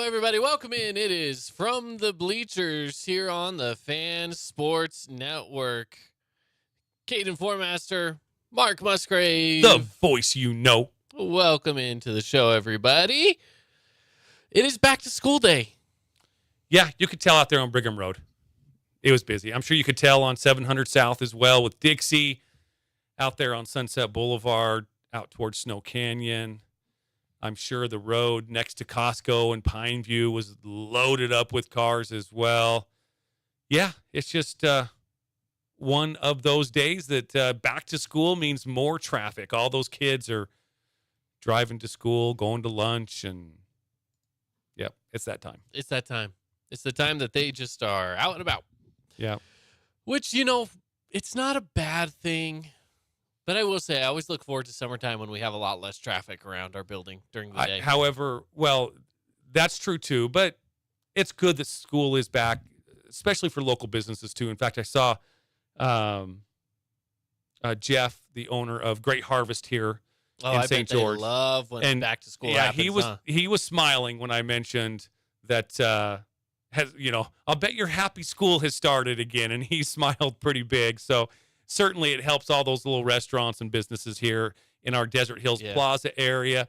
everybody. Welcome in. It is From the Bleachers here on the Fan Sports Network. Caden Formaster, Mark Musgrave. The voice you know. Welcome into the show, everybody. It is back to school day. Yeah, you could tell out there on Brigham Road. It was busy. I'm sure you could tell on 700 South as well with Dixie, out there on Sunset Boulevard, out towards Snow Canyon. I'm sure the road next to Costco and Pineview was loaded up with cars as well. Yeah, it's just one of those days that back to school means more traffic. All those kids are driving to school, going to lunch, and yeah, it's that time. It's that time. It's the time that they just are out and about. Yeah. Which, it's not a bad thing. But I will say, I always look forward to summertime when we have a lot less traffic around our building during the day. However, that's true too. But it's good that school is back, especially for local businesses too. In fact, I saw Jeff, the owner of Great Harvest here in St. George. They love when back to school happens. He was smiling when I mentioned that. I'll bet your happy school has started again, and he smiled pretty big. So. Certainly, it helps all those little restaurants and businesses here in our Desert Hills Plaza area.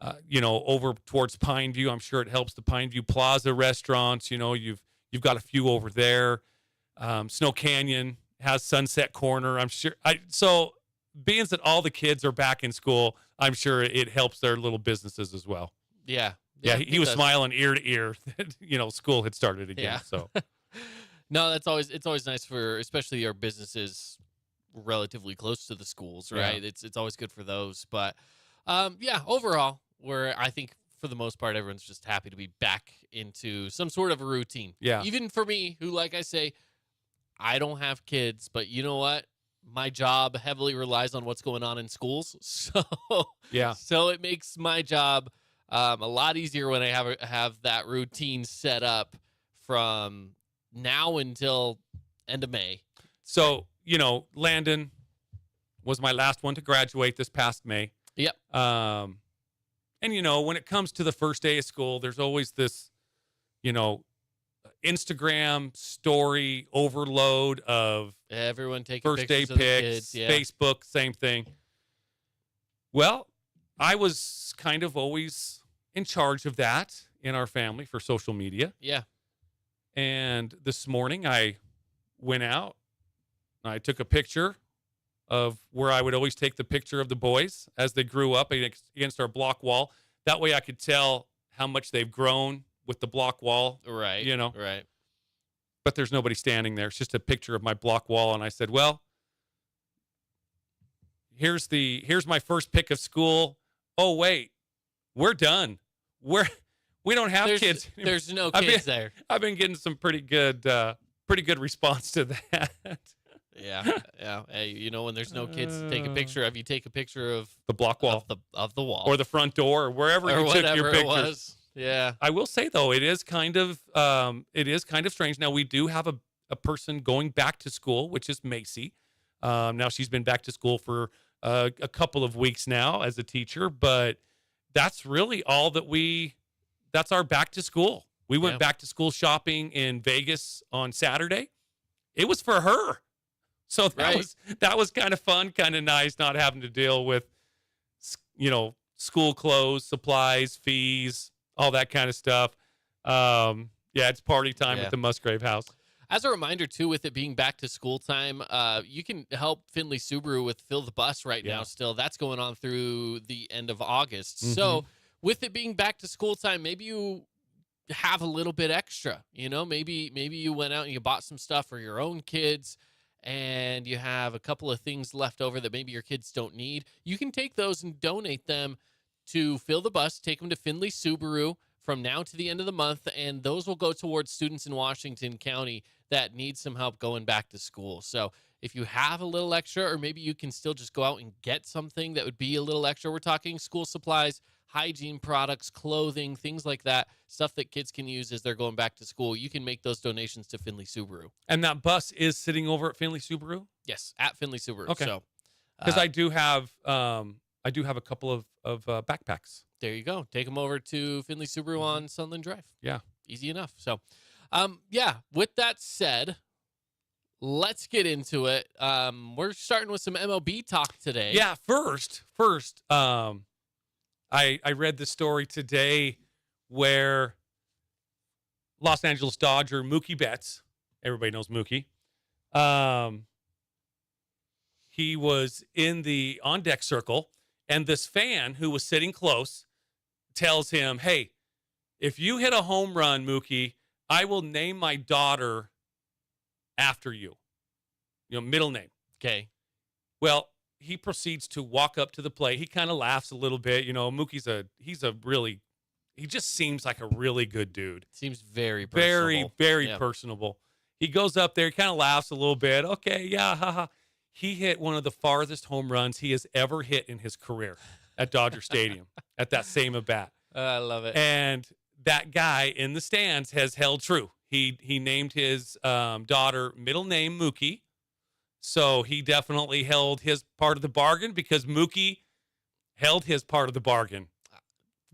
Over towards Pineview, I'm sure it helps the Pineview Plaza restaurants. You've got a few over there. Snow Canyon has Sunset Corner. I'm sure. So, being that all the kids are back in school, I'm sure it helps their little businesses as well. Yeah. He was smiling ear to ear that school had started again. Yeah. So, no, it's always nice for especially our businesses relatively close to the schools, right? Yeah. It's always good for those. But overall, I think for the most part, everyone's just happy to be back into some sort of a routine. Yeah. Even for me, who, like I say, I don't have kids, but you know what? My job heavily relies on what's going on in schools. So yeah. So it makes my job a lot easier when I have that routine set up from now until end of May. So, Landon was my last one to graduate this past May. Yep. And, when it comes to the first day of school, there's always this, Instagram story overload of everyone taking first day pictures of the pics, kids, yeah. Facebook, same thing. Well, I was kind of always in charge of that in our family for social media. Yeah. And this morning I went out. I took a picture of where I would always take the picture of the boys as they grew up against our block wall. That way I could tell how much they've grown with the block wall. Right. Right. But there's nobody standing there. It's just a picture of my block wall. And I said, well, here's my first pick of school. Oh, wait, we're done. We don't have kids. There's no kids there. I've been getting some pretty good response to that. Yeah. Hey, when there's no kids to take a picture of, you take a picture of the block wall, of the wall, or the front door, or wherever you took your pictures. It was. Yeah. I will say though, it is kind of strange. Now we do have a person going back to school, which is Macy. Now she's been back to school for a couple of weeks now as a teacher, but that's really all that's our back to school. We went back to school shopping in Vegas on Saturday. It was for her. So that was kind of fun, kind of nice, not having to deal with, school clothes, supplies, fees, all that kind of stuff. It's party time at the Musgrave house. As a reminder, too, with it being back to school time, you can help Findlay Subaru with Fill the Bus right now still. That's going on through the end of August. Mm-hmm. So with it being back to school time, maybe you have a little bit extra. Maybe you went out and you bought some stuff for your own kids, and you have a couple of things left over that maybe your kids don't need. You can take those and donate them to Fill the Bus, take them to Findlay Subaru from now to the end of the month, and those will go towards students in Washington County that need some help going back to school. So if you have a little extra, or maybe you can still just go out and get something that would be a little extra. We're talking school supplies, hygiene products, clothing, things like that, stuff that kids can use as they're going back to school. You can make those donations to Findlay Subaru. And that bus is sitting over at Findlay Subaru? Yes, at Findlay Subaru. Okay. So, because I do have a couple of backpacks. There you go. Take them over to Findlay Subaru on Sunland Drive. Yeah. Easy enough. So, with that said, let's get into it. We're starting with some MLB talk today. Yeah, first, I read the story today where Los Angeles Dodger Mookie Betts, everybody knows Mookie, he was in the on-deck circle, and this fan who was sitting close tells him, hey, if you hit a home run, Mookie, I will name my daughter after you. Middle name. Okay. Well, he proceeds to walk up to the plate. He kind of laughs a little bit. Mookie's he just seems like a really good dude. Seems very personable. Very personable. He goes up there, kind of laughs a little bit. Okay, yeah, haha. He hit one of the farthest home runs he has ever hit in his career at Dodger Stadium at that same at-bat. I love it. And that guy in the stands has held true. He named his daughter middle name Mookie. So he definitely held his part of the bargain because Mookie held his part of the bargain.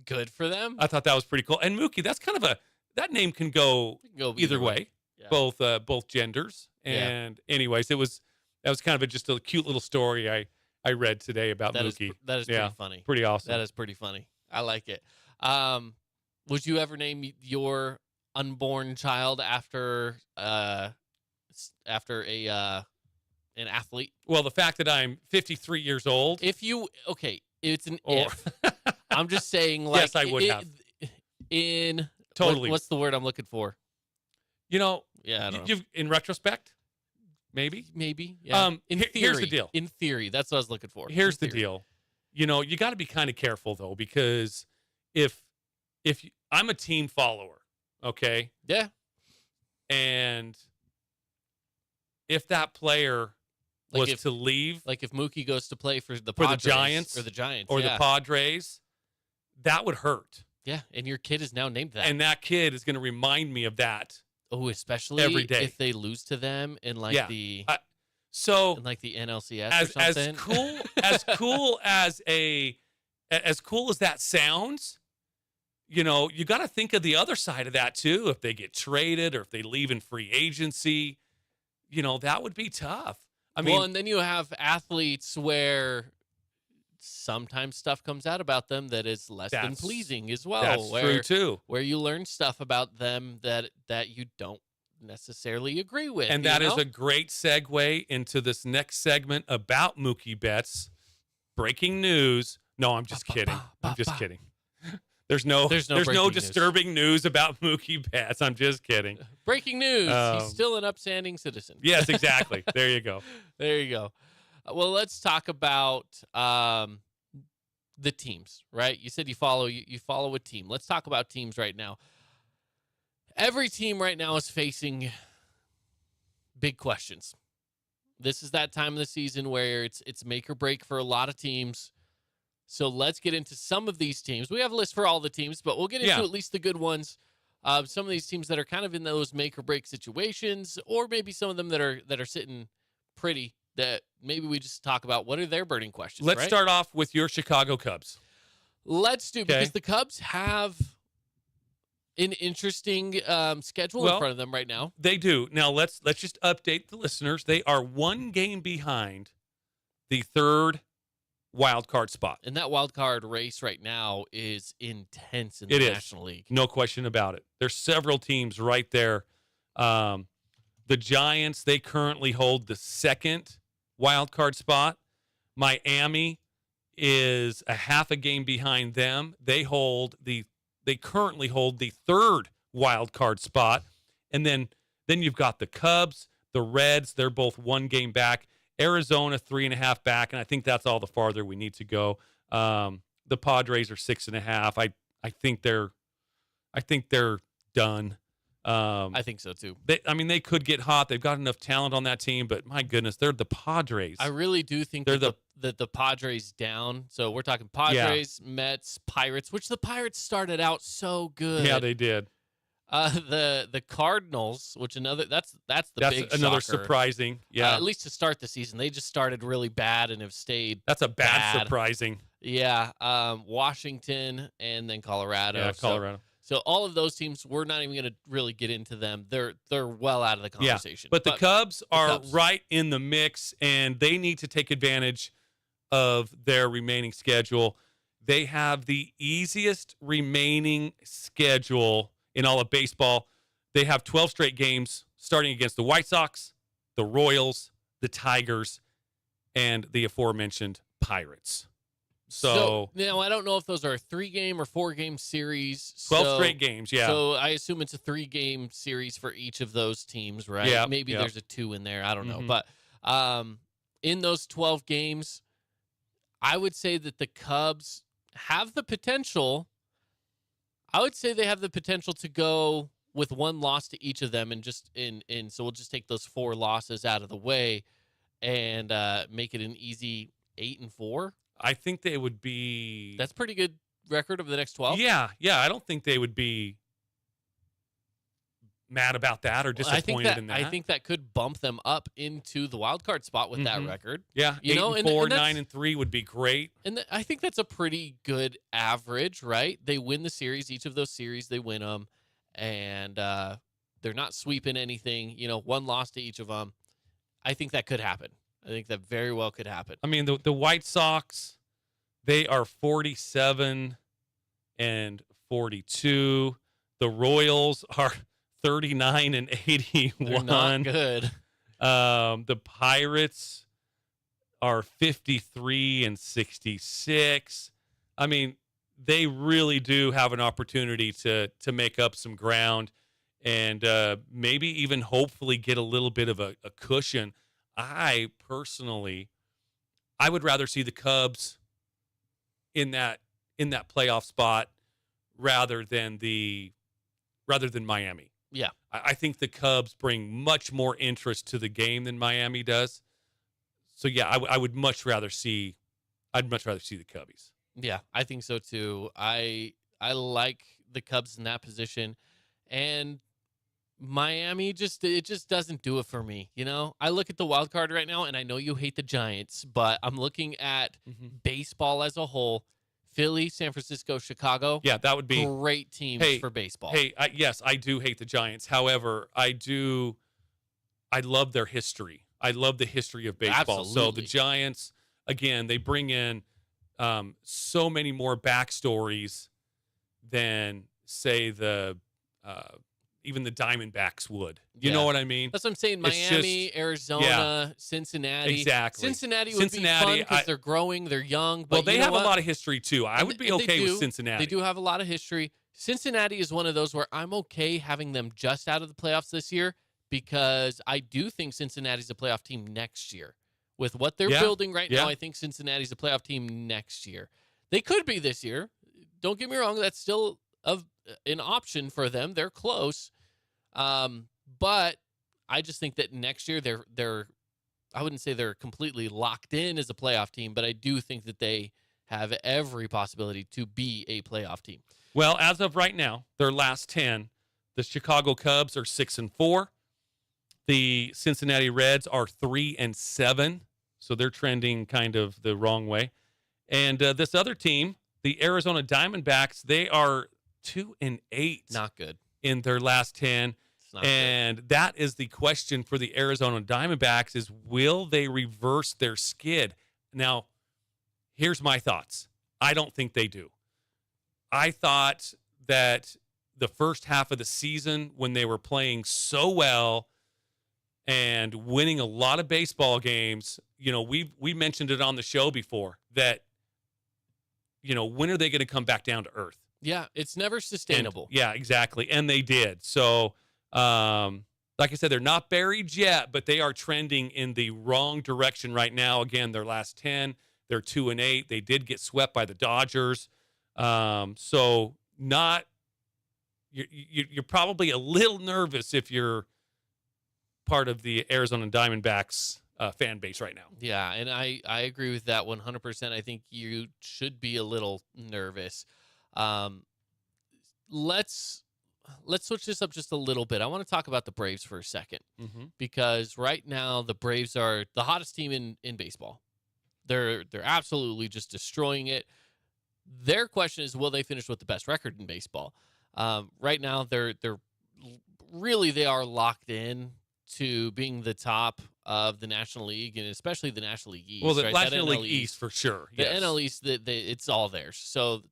Good for them. I thought that was pretty cool. And Mookie, that's kind of that name can go either way. Yeah. Both genders. And anyways, that was kind of just a cute little story I read today about Mookie. That is pretty funny. Pretty awesome. That is pretty funny. I like it. Would you ever name your unborn child after an athlete? Well, the fact that I'm 53 years old. It's an if. I'm just saying, like, yes, I would have. What's the word I'm looking for? Yeah, I don't know. In retrospect, maybe. Yeah. Here's the deal. In theory, that's what I was looking for. Here's the deal. You got to be kind of careful though, because if I'm a team follower, okay? Yeah. And if that player was to leave, like if Mookie goes to play for the Giants or the Padres, that would hurt. Yeah, and your kid is now named that. And that kid is going to remind me of that. Oh, especially every day if they lose to them in the NLCS or something. As cool as that sounds, you got to think of the other side of that too. If they get traded or if they leave in free agency, that would be tough. And then you have athletes where sometimes stuff comes out about them that is less than pleasing as well. That's true too. Where you learn stuff about them that you don't necessarily agree with. And that is a great segue into this next segment about Mookie Betts. Breaking news. No, I'm just kidding. I'm just kidding. There's no disturbing news about Mookie Betts. I'm just kidding. Breaking news. He's still an upstanding citizen. Yes, exactly. There you go. There you go. Well, let's talk about the teams, right? You said you follow a team. Let's talk about teams right now. Every team right now is facing big questions. This is that time of the season where it's make or break for a lot of teams. So let's get into some of these teams. We have a list for all the teams, but we'll get into at least the good ones. Some of these teams that are kind of in those make or break situations, or maybe some of them that are sitting pretty, that maybe we just talk about what are their burning questions. Let's start off with your Chicago Cubs. Let's do, because the Cubs have an interesting schedule in front of them right now. They do. Now let's just update the listeners. They are one game behind the third wild card spot. And that wild card race right now is intense in the National League. No question about it. There's several teams right there. The Giants, they currently hold the second wild card spot. Miami is a half a game behind them. They currently hold the third wild card spot. And then you've got the Cubs, the Reds, they're both one game back. Arizona 3.5 back, and I think that's all the farther we need to go. The Padres are 6.5. I think they're done. I think so too. They could get hot. They've got enough talent on that team, but my goodness, they're the Padres. I really do think that the Padres down. So we're talking Padres, Mets, Pirates, which the Pirates started out so good. Yeah, they did. The Cardinals, which that's big another shocker. Surprising. Yeah, at least to start the season, they just started really bad and have stayed. That's a bad surprising. Yeah, Washington and then Colorado. Yeah, So Colorado. so all of those teams, we're not even going to really get into them. They're well out of the Yeah, conversation. but the Cubs are Cubs. right in the mix, and they need to take advantage of their remaining schedule. They have the easiest remaining schedule in all of baseball. They have 12 straight games starting against the White Sox, the Royals, the Tigers, and the aforementioned Pirates. So now I don't know if those are a 3-game or 4-game series. 12 straight games, yeah. So I assume it's a 3-game series for each of those teams, right? Yeah, Maybe yeah. there's a 2 in there. I don't know. Mhm. But in those 12 games, I would say that the Cubs have the potential. I would say they have the potential to go with 1 loss to each of them, and so we'll just take those 4 losses out of the way and make it an easy 8-4. I think they would be. That's pretty good record over the next 12. Yeah. I don't think they would be mad about that or disappointed in that. I think that could bump them up into the wild card spot with that record. Yeah, you know, 8-4, 9-3 would be great. And I think that's a pretty good average, right? They win the series, each of those series they win them, and they're not sweeping anything. 1 loss to each of them. I think that could happen. I think that very well could happen. I mean, the White Sox, they are 47 and 42. The Royals are 39 and 81. They're not good. The Pirates are 53 and 66. I mean, they really do have an opportunity to make up some ground and maybe even hopefully get a little bit of a cushion. I personally, I would rather see the Cubs in that playoff spot rather than Miami. Yeah. I think the Cubs bring much more interest to the game than Miami does. So yeah, I would much rather see the Cubbies. Yeah, I think so too. I like the Cubs in that position, and Miami just doesn't do it for me. I look at the wild card right now, and I know you hate the Giants, but I'm looking at baseball as a whole. Philly, San Francisco, Chicago. Yeah, that would be great teams for baseball. Yes, I do hate the Giants. However, I love their history. I love the history of baseball. Absolutely. So the Giants, again, they bring in so many more backstories than, say, even the Diamondbacks would. You know what I mean? That's what I'm saying. Miami, Arizona, Cincinnati. Exactly. Cincinnati would be fun because they're growing, they're young. But they have a lot of history, too. I would be okay with Cincinnati. They do have a lot of history. Cincinnati is one of those where I'm okay having them just out of the playoffs this year because I do think Cincinnati's a playoff team next year. With what they're building right now, I think Cincinnati's a playoff team next year. They could be this year. Don't get me wrong. That's still an option for them. They're close. But I just think that next year they're I wouldn't say they're completely locked in as a playoff team, but I do think that they have every possibility to be a playoff team. Well, as of right now, their last 10, the Chicago Cubs are 6-4. The Cincinnati Reds are 3-7. So they're trending kind of the wrong way. And this other team, the Arizona Diamondbacks, they are 2-8. Not good. In their last 10. And that is the question for the Arizona Diamondbacks is, will they reverse their skid? Now, here's my thoughts. I don't think they do. I thought that the first half of the season when they were playing so well and winning a lot of baseball games, we mentioned it on the show before that, when are they going to come back down to earth? Yeah, it's never sustainable. Yeah, exactly. And they did. So, like I said, they're not buried yet, but they are trending in the wrong direction right now. Again, their last 10, they're 2-8. They did get swept by the Dodgers. So you're probably a little nervous if you're part of the Arizona Diamondbacks fan base right now. Yeah, and I agree with that 100%. I think you should be a little nervous. Let's switch this up just a little bit. I want to talk about the Braves for a second because right now the Braves are the hottest team in baseball. They're absolutely just destroying it. Their question is, will they finish with the best record in baseball? Right now, they're really, they are locked in to being the top of the National League, and especially the National League East. Well, the right? National League East for sure. The Yes. NL East, it's all theirs. So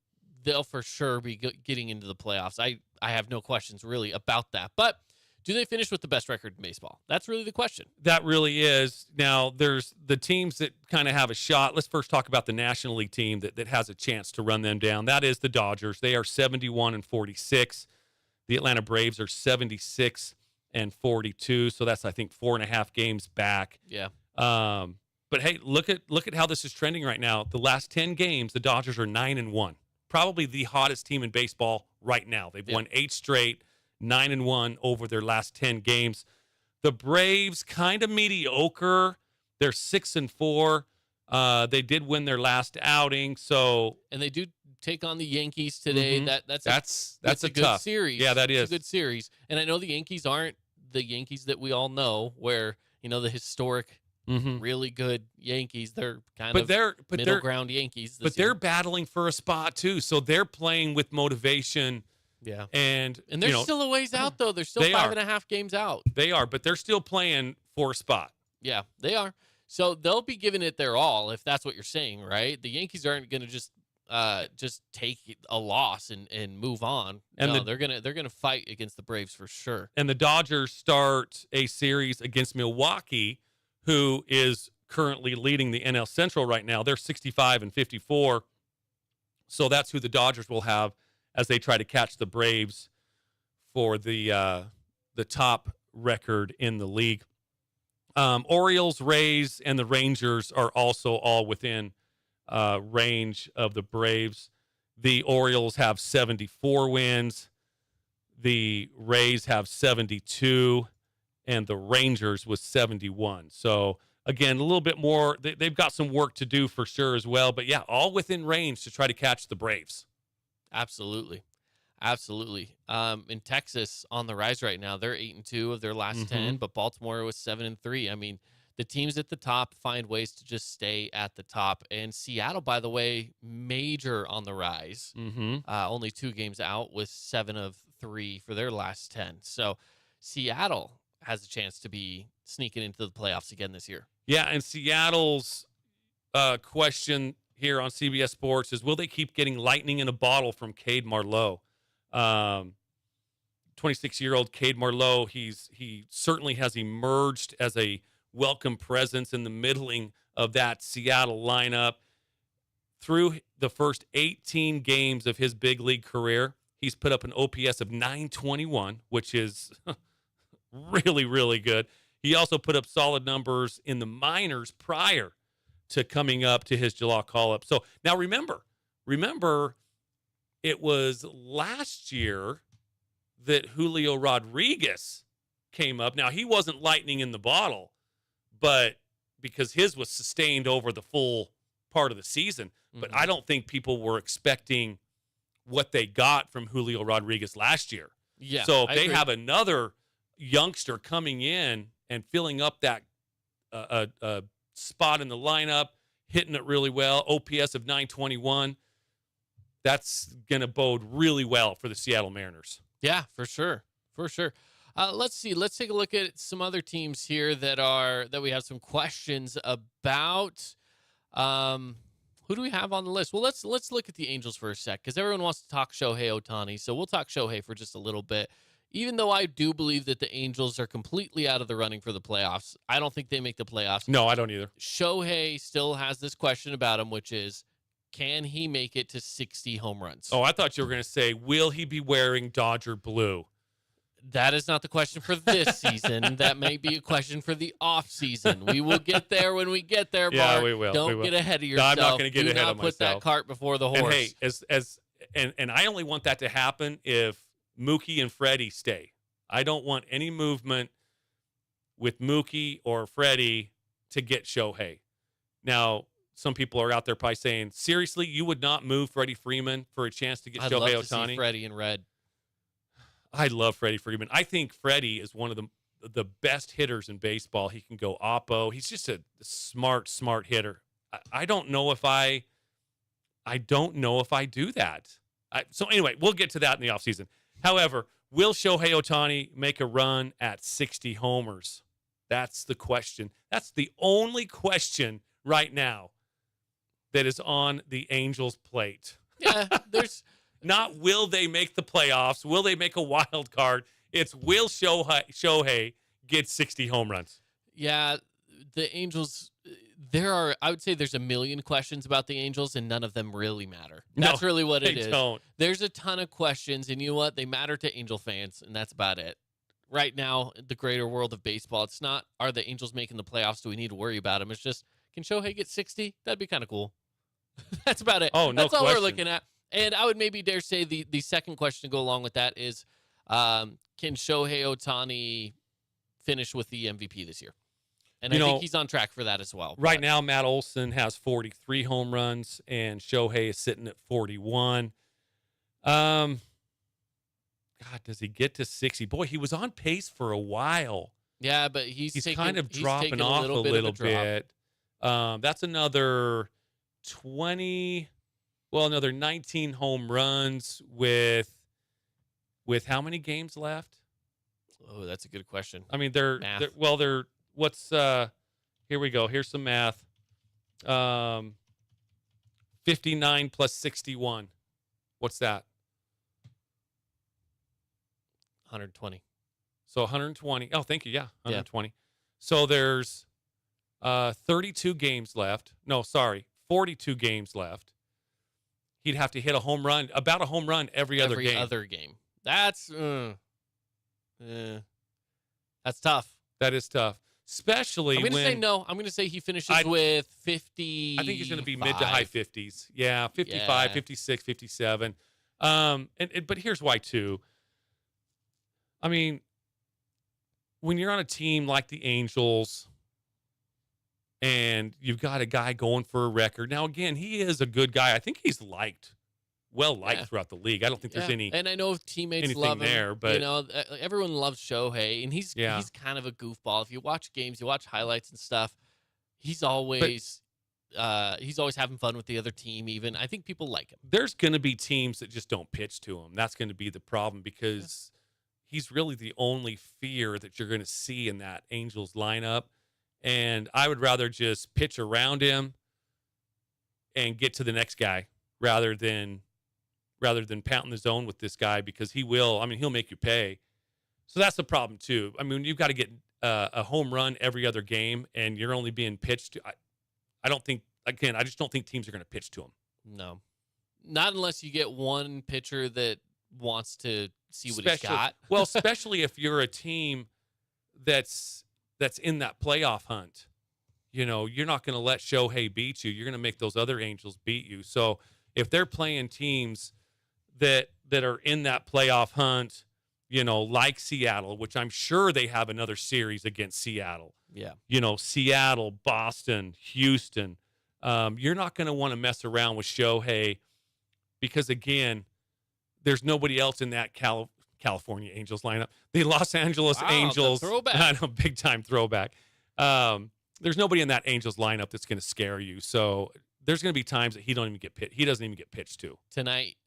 they'll for sure be getting into the playoffs. I have no questions really about that. But do they finish with the best record in baseball? That's really the question. That really is. Now, there's the teams that kind of have a shot. Let's first talk about the National League team that has a chance to run them down. That is the Dodgers. They are 71-46. The Atlanta Braves are 76-42. So that's, I think, 4.5 games back. Yeah. But hey, look at how this is trending right now. The last 10 games, the Dodgers are 9-1. Probably the hottest team in baseball right now. They've won 8 straight, 9-1 over their last 10 games. The Braves, kind of mediocre. They're 6-4. They did win their last outing, and they do take on the Yankees today. That's a good tough series. Yeah, that is a good series. And I know the Yankees aren't the Yankees that we all know, where the historic, really good Yankees. They're middle ground Yankees. But they're battling for a spot too, so they're playing with motivation. Yeah, and they're still a ways out though. They're still 5.5 games out. They are, but they're still playing for a spot. Yeah, they are. So they'll be giving it their all, if that's what you're saying, right? The Yankees aren't going to just take a loss and move on. And they're gonna fight against the Braves for sure. And the Dodgers start a series against Milwaukee, who is currently leading the NL Central right now. They're 65-54. So that's who the Dodgers will have as they try to catch the Braves for the top record in the league. Orioles, Rays, and the Rangers are also all within range of the Braves. The Orioles have 74 wins. The Rays have 72, and the Rangers with 71. So, again, a little bit more. They've got some work to do for sure as well. But, yeah, all within range to try to catch the Braves. Absolutely. In Texas, on the rise right now, they're 8-2 of their last 10, but Baltimore was 7-3. I mean, the teams at the top find ways to just stay at the top. And Seattle, by the way, major on the rise. Only 2 games out with 7-3 for their last 10. So Seattle has a chance to be sneaking into the playoffs again this year. Yeah, and Seattle's question here on CBS Sports is, will they keep getting lightning in a bottle from Cade Marlowe? 26-year-old Cade Marlowe, he certainly has emerged as a welcome presence in the middling of that Seattle lineup. Through the first 18 games of his big league career, he's put up an OPS of 921, which is really, really good. He also put up solid numbers in the minors prior to coming up to his July call-up. So now remember, it was last year that Julio Rodriguez came up. Now, he wasn't lightning in the bottle, but because his was sustained over the full part of the season. But I don't think people were expecting what they got from Julio Rodriguez last year. Yeah. So if they have another youngster coming in and filling up that spot in the lineup, hitting it really well, OPS of 921, that's going to bode really well for the Seattle Mariners. Yeah, for sure. Let's see. Let's take a look at some other teams here that we have some questions about. Who do we have on the list? Well, let's look at the Angels for a sec, because everyone wants to talk Shohei Ohtani. So we'll talk Shohei for just a little bit. Even though I do believe that the Angels are completely out of the running for the playoffs, I don't think they make the playoffs. No, I don't either. Shohei still has this question about him, which is, can he make it to 60 home runs? Oh, I thought you were going to say, will he be wearing Dodger blue? That is not the question for this season. That may be a question for the off season. We will get there when we get there, Mark. Yeah, we will. Don't get ahead of yourself. No, I'm not going to get ahead of myself. Do not put that cart before the horse. And hey, and I only want that to happen if Mookie and Freddie stay. I don't want any movement with Mookie or Freddie to get Shohei. Now, some people are out there probably saying, seriously, you would not move Freddie Freeman for a chance to get Shohei Ohtani? I'd love to see Freddie in red. I love Freddie Freeman. I think Freddie is one of the best hitters in baseball. He can go oppo. He's just a smart hitter. I don't know if I do that. So anyway, we'll get to that in the offseason. However, will Shohei Ohtani make a run at 60 homers? That's the question. That's the only question right now that is on the Angels' plate. Yeah, there's not will they make the playoffs? Will they make a wild card? It's will Shohei get 60 home runs? Yeah, the Angels, I would say there's a million questions about the Angels, and none of them really matter. That's really what it is. They don't. There's a ton of questions, and you know what? They matter to Angel fans, and that's about it. Right now, the greater world of baseball, it's not, are the Angels making the playoffs? Do we need to worry about them? It's just, can Shohei get 60? That'd be kind of cool. That's about it. Oh, no That's all question. we're looking at. And I would maybe dare say the second question to go along with that is, can Shohei Ohtani finish with the MVP this year? And I think he's on track for that as well. Right now, Matt Olson has 43 home runs, and Shohei is sitting at 41. God, does he get to 60? Boy, he was on pace for a while. Yeah, but he's kind of dropping off a little bit. That's another 19 home runs with how many games left? Oh, that's a good question. I mean, they're what's here we go. Here's some math. 59 plus 61. What's that? 120. So 120. Oh, thank you. Yeah, 120. Yeah. So there's 32 games left. No, sorry, 42 games left. He'd have to hit about a home run every other game. That's tough. That is tough. Especially I'm going to say no. I'm going to say he finishes with 50. I think he's going to be mid to high 50s. Yeah, 55, 56, 57. But here's why, too. I mean, when you're on a team like the Angels and you've got a guy going for a record. Now, again, he is a good guy. I think he's well liked throughout the league. I don't think there's any. And I know teammates love him. There, but everyone loves Shohei, and he's kind of a goofball. If you watch games, you watch highlights and stuff. He's always having fun with the other team. Even I think people like him. There's going to be teams that just don't pitch to him. That's going to be the problem because he's really the only fear that you're going to see in that Angels lineup. And I would rather just pitch around him and get to the next guy rather than pounding the zone with this guy because he'll make you pay. So that's the problem too. I mean, you've got to get a home run every other game and you're only being pitched to. I just don't think teams are going to pitch to him. No, not unless you get one pitcher that wants to see what he's got. Well, especially if you're a team that's in that playoff hunt. You're not going to let Shohei beat you. You're going to make those other Angels beat you. So if they're playing teams that are in that playoff hunt, like Seattle, which I'm sure they have another series against Seattle. Yeah. Seattle, Boston, Houston. You're not going to want to mess around with Shohei because, again, there's nobody else in that California Angels lineup. The Los Angeles Angels. Throwback. I know, big time throwback. There's nobody in that Angels lineup that's going to scare you. So there's going to be times that he doesn't even get pitched to. Tonight,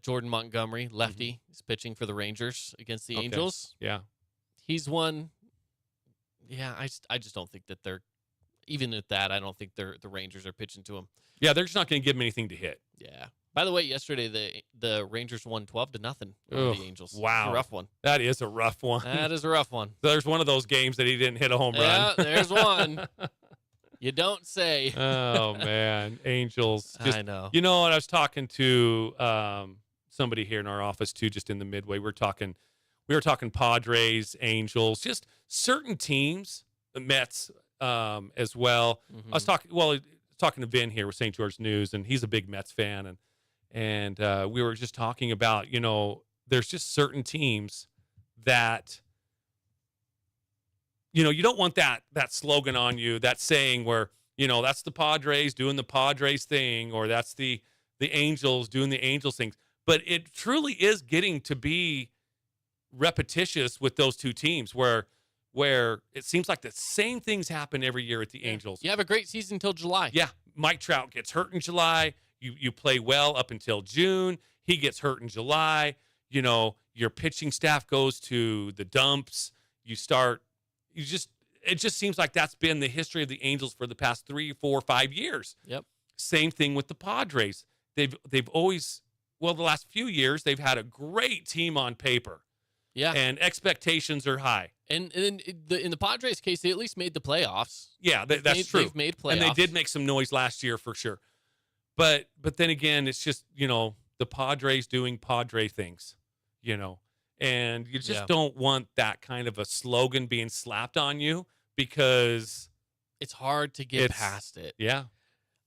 Jordan Montgomery, lefty, is pitching for the Rangers against the Angels. Yeah. He's won. Yeah, I just don't think that they're, even at that, I don't think the Rangers are pitching to him. Yeah, they're just not going to give him anything to hit. Yeah. By the way, yesterday the Rangers won 12-0 over the Angels. Wow. It's a rough one. That is a rough one. That is a rough one. There's one of those games that he didn't hit a home run. Yeah, there's one. You don't say. Oh, man. Angels. I know. And I was talking to somebody here in our office, too, just in the midway. We were talking Padres, Angels, just certain teams, the Mets as well. Mm-hmm. I was talking to Vin here with St. George News, and he's a big Mets fan. And we were just talking about, there's just certain teams that, you don't want that slogan on you, that saying where, that's the Padres doing the Padres thing, or that's the Angels doing the Angels things. But it truly is getting to be repetitious with those two teams where it seems like the same things happen every year at the Angels. You have a great season until July. Yeah. Mike Trout gets hurt in July. You play well up until June. He gets hurt in July. Your pitching staff goes to the dumps. It just seems like that's been the history of the Angels for the past 3, 4, 5 years. Yep. Same thing with the Padres. They've always, the last few years, they've had a great team on paper. Yeah. And expectations are high. And in the Padres case, they at least made the playoffs. Yeah, that's true. They've made playoffs. And they did make some noise last year for sure. But then again, it's just, the Padres doing Padre things, and you just don't want that kind of a slogan being slapped on you because it's hard to get past it. Yeah.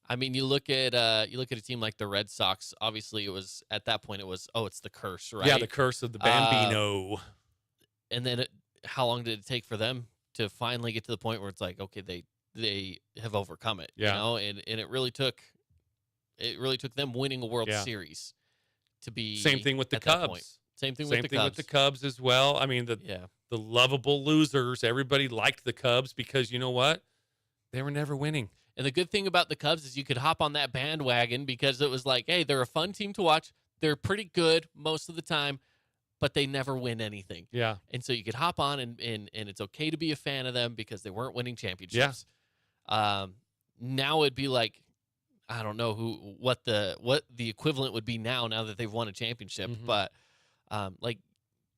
I mean, you look at a team like the Red Sox. Obviously, it's the curse, right? Yeah, the curse of the Bambino. And then how long did it take for them to finally get to the point where it's like, okay, they have overcome it, and it really took them winning a World Series to be. Same thing with the Cubs. Same thing with the Cubs as well. I mean, the lovable losers. Everybody liked the Cubs because you know what? They were never winning. And the good thing about the Cubs is you could hop on that bandwagon because it was like, hey, they're a fun team to watch. They're pretty good most of the time, but they never win anything. Yeah. And so you could hop on and it's okay to be a fan of them because they weren't winning championships. Yeah. Now it'd be like, I don't know what the equivalent would be now that they've won a championship. Mm-hmm. But like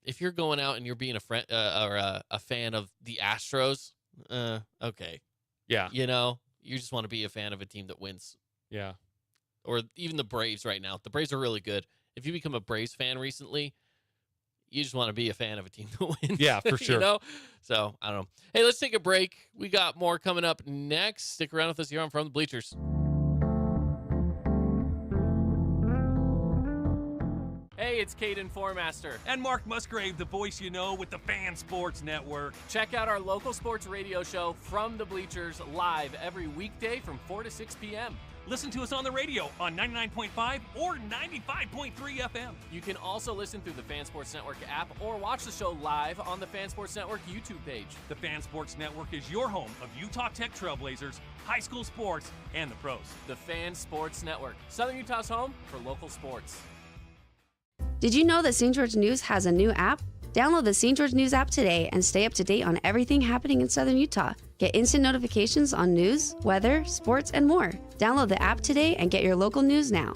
if you're going out and you're being a friend or a fan of the Astros, okay. Yeah. You just want to be a fan of a team that wins. Yeah. Or even the Braves right now. The Braves are really good. If you become a Braves fan recently, you just want to be a fan of a team that wins. Yeah, for sure. So, I don't know. Hey, let's take a break. We got more coming up next. Stick around with us here on From the Bleachers. Hey, it's Caden Formaster. And Mark Musgrave, the voice you know with the Fan Sports Network. Check out our local sports radio show, From the Bleachers, live every weekday from 4 to 6 p.m. Listen to us on the radio on 99.5 or 95.3 FM. You can also listen through the Fan Sports Network app or watch the show live on the Fan Sports Network YouTube page. The Fan Sports Network is your home of Utah Tech Trailblazers, high school sports, and the pros. The Fan Sports Network, Southern Utah's home for local sports. Did you know that St. George News has a new app? Download the St. George News app today and stay up to date on everything happening in Southern Utah. Get instant notifications on news, weather, sports, and more. Download the app today and get your local news now.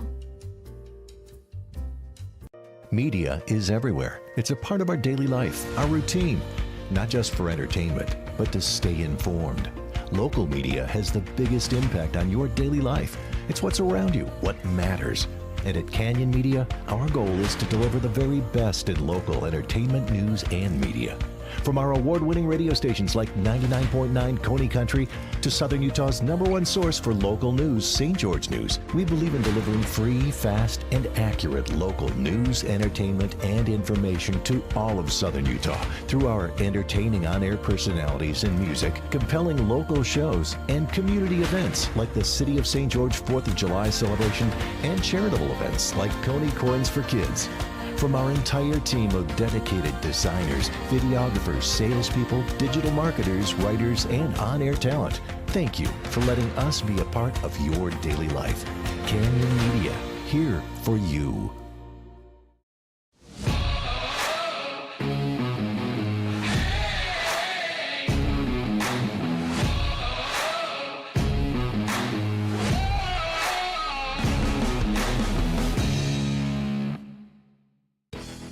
Media is everywhere. It's a part of our daily life, our routine, not just for entertainment, but to stay informed. Local media has the biggest impact on your daily life. It's what's around you, what matters. And at Canyon Media, our goal is to deliver the very best in local entertainment, news, and media. From our award-winning radio stations like 99.9 Coney Country to Southern Utah's #1 source for local news, St. George News, we believe in delivering free, fast, and accurate local news, entertainment, and information to all of Southern Utah through our entertaining on-air personalities and music, compelling local shows, and community events like the City of St. George 4th of July celebration and charitable events like Coney Corns for Kids. From our entire team of dedicated designers, videographers, salespeople, digital marketers, writers, and on-air talent, thank you for letting us be a part of your daily life. Canyon Media, here for you.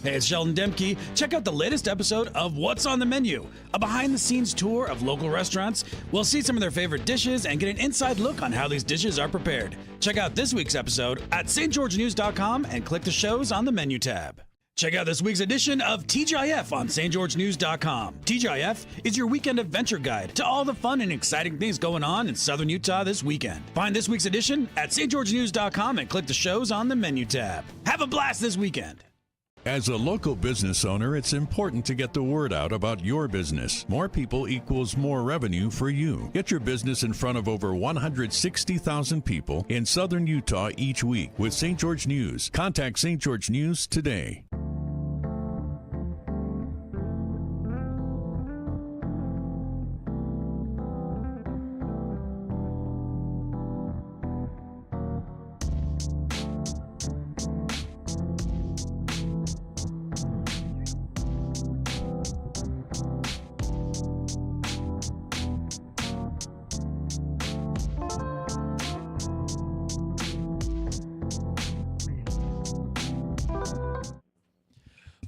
Hey, it's Sheldon Demke. Check out the latest episode of What's on the Menu, a behind-the-scenes tour of local restaurants. We'll see some of their favorite dishes and get an inside look on how these dishes are prepared. Check out this week's episode at stgeorgenews.com and click the shows on the menu tab. Check out this week's edition of TGIF on stgeorgenews.com. TGIF is your weekend adventure guide to all the fun and exciting things going on in Southern Utah this weekend. Find this week's edition at stgeorgenews.com and click the shows on the menu tab. Have a blast this weekend. As a local business owner, it's important to get the word out about your business. More people equals more revenue for you. Get your business in front of over 160,000 people in Southern Utah each week with St. George News. Contact St. George News today.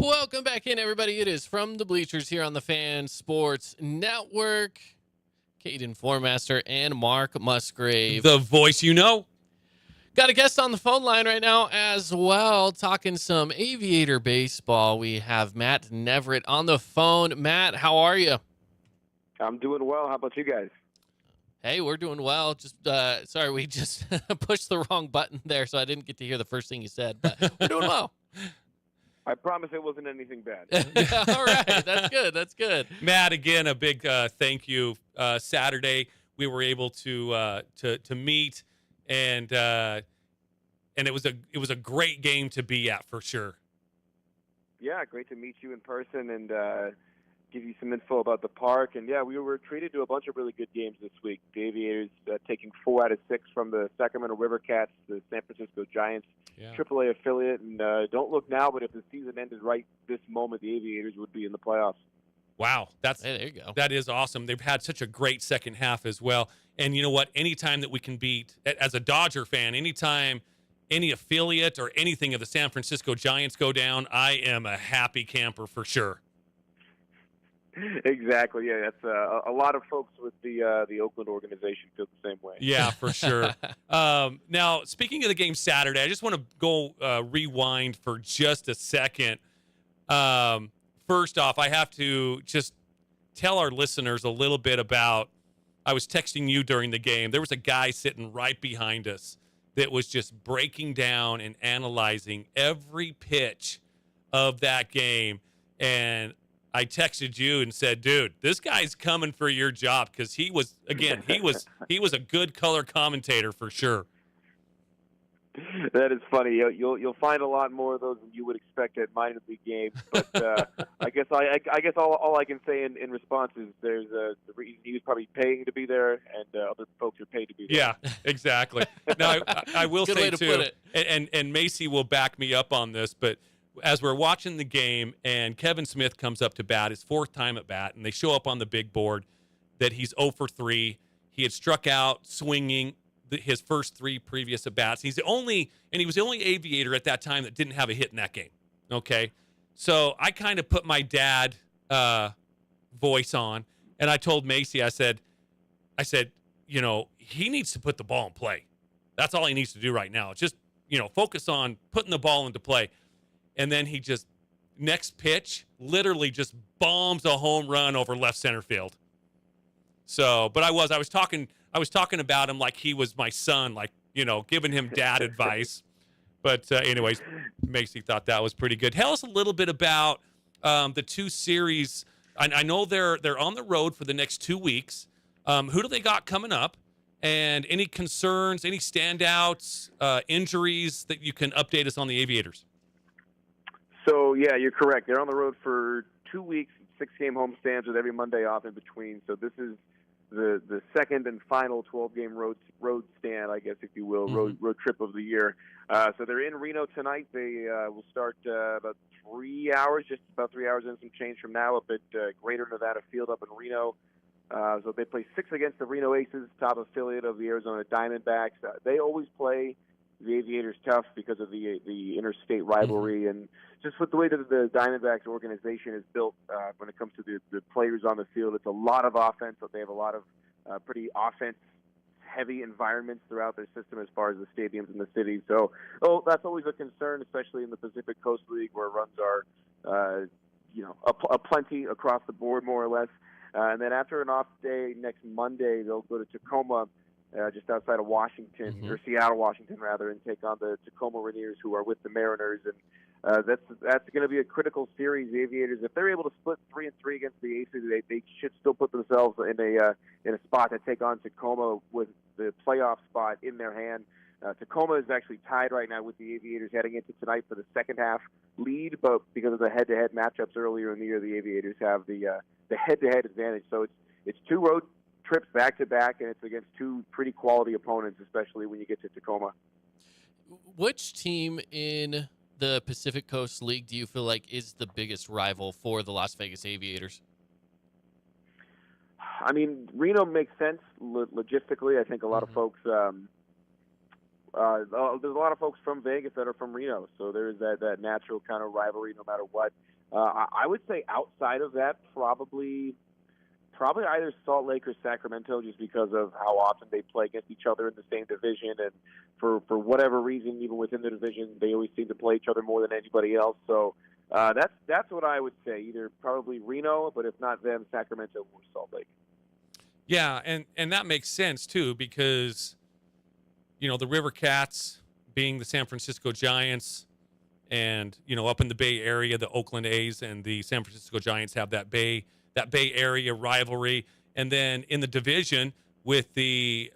Welcome back in, everybody. It is From the Bleachers here on the Fan Sports Network. Caden Formaster and Mark Musgrave. The voice you know. Got a guest on the phone line right now as well, talking some Aviator baseball. We have Matt Neverett on the phone. Matt, how are you? I'm doing well. How about you guys? Hey, we're doing well. Just sorry, we just pushed the wrong button there, so I didn't get to hear the first thing you said, but we're doing well. I promise it wasn't anything bad. All right, that's good. That's good. Matt, again, a big thank you. Saturday, we were able to meet, and it was a great game to be at for sure. Yeah, great to meet you in person and give you some info about the park. And yeah, we were treated to a bunch of really good games this week. The Aviators taking 4 out of 6 from the Sacramento River Cats, the San Francisco Giants, AAA affiliate. And don't look now, but if the season ended right this moment, the Aviators would be in the playoffs. Wow, Hey, there you go. that is awesome. They've had such a great second half as well. And you know what? Anytime that we can beat, as a Dodger fan, anytime any affiliate or anything of the San Francisco Giants go down, I am a happy camper for sure. Exactly. Yeah, that's a lot of folks with the Oakland organization feel the same way. Yeah, for sure. Now, speaking of the game Saturday, I just want to go rewind for just a second. First off, I have to just tell our listeners a little bit about, I was texting you during the game. There was a guy sitting right behind us that was just breaking down and analyzing every pitch of that game. And I texted you and said, dude, this guy's coming for your job, because he was a good color commentator for sure. That is funny. You'll find a lot more of those than you would expect at minor league games. But I guess all I can say in response is there's the reason he was probably paying to be there, and other folks are paid to be there. Yeah, exactly. Now I will Good say way to too, put it. and Macy will back me up on this, but as we're watching the game and Kevin Smith comes up to bat, his 4th time at bat, and they show up on the big board that he's 0 for 3. He had struck out swinging his first 3 previous at bats. He was the only Aviator at that time that didn't have a hit in that game. Okay, so I kind of put my dad voice on, and I told Macy, I said, you know, he needs to put the ball in play. That's all he needs to do right now. Just, you know, focus on putting the ball into play. And then he just, next pitch, literally just bombs a home run over left center field. So, but I was talking about him like he was my son, like, you know, giving him dad advice. But anyways, Macy thought that was pretty good. Tell us a little bit about the 2 series. I know they're on the road for the next 2 weeks. Who do they got coming up? And any concerns, any standouts, injuries that you can update us on the Aviators? So, yeah, you're correct. They're on the road for 2 weeks, 6-game homestands with every Monday off in between. So this is the second and final 12-game road stand, I guess, if you will, road trip of the year. So they're in Reno tonight. They will start about 3 hours, just about 3 hours and some change from now, up at Greater Nevada Field up in Reno. So they play 6 against the Reno Aces, top affiliate of the Arizona Diamondbacks. They always play the Aviators tough because of the interstate rivalry and just with the way that the Diamondbacks organization is built when it comes to the players on the field. It's a lot of offense, but they have a lot of pretty offense-heavy environments throughout their system as far as the stadiums in the city. So that's always a concern, especially in the Pacific Coast League where runs are, aplenty across the board, more or less. And then after an off day next Monday, they'll go to Tacoma, just outside of Washington, or Seattle, Washington, rather, and take on the Tacoma Rainiers, who are with the Mariners. And that's going to be a critical series. The Aviators, if they're able to split 3-3 against the Aces, they should still put themselves in a spot to take on Tacoma with the playoff spot in their hand. Tacoma is actually tied right now with the Aviators heading into tonight for the second half lead, but because of the head-to-head matchups earlier in the year, the Aviators have the head-to-head advantage. So it's 2 road trips back-to-back, and it's against 2 pretty quality opponents, especially when you get to Tacoma. Which team in the Pacific Coast League do you feel like is the biggest rival for the Las Vegas Aviators? I mean, Reno makes sense logistically. I think a lot of folks there's a lot of folks from Vegas that are from Reno, so there's that natural kind of rivalry no matter what. I would say outside of that, probably either Salt Lake or Sacramento, just because of how often they play against each other in the same division, and for whatever reason, even within the division, they always seem to play each other more than anybody else. So that's what I would say. Either probably Reno, but if not them, Sacramento or Salt Lake. Yeah, and that makes sense too, because the River Cats being the San Francisco Giants, and up in the Bay Area, the Oakland A's and the San Francisco Giants have that Bay Area rivalry, and then in the division with the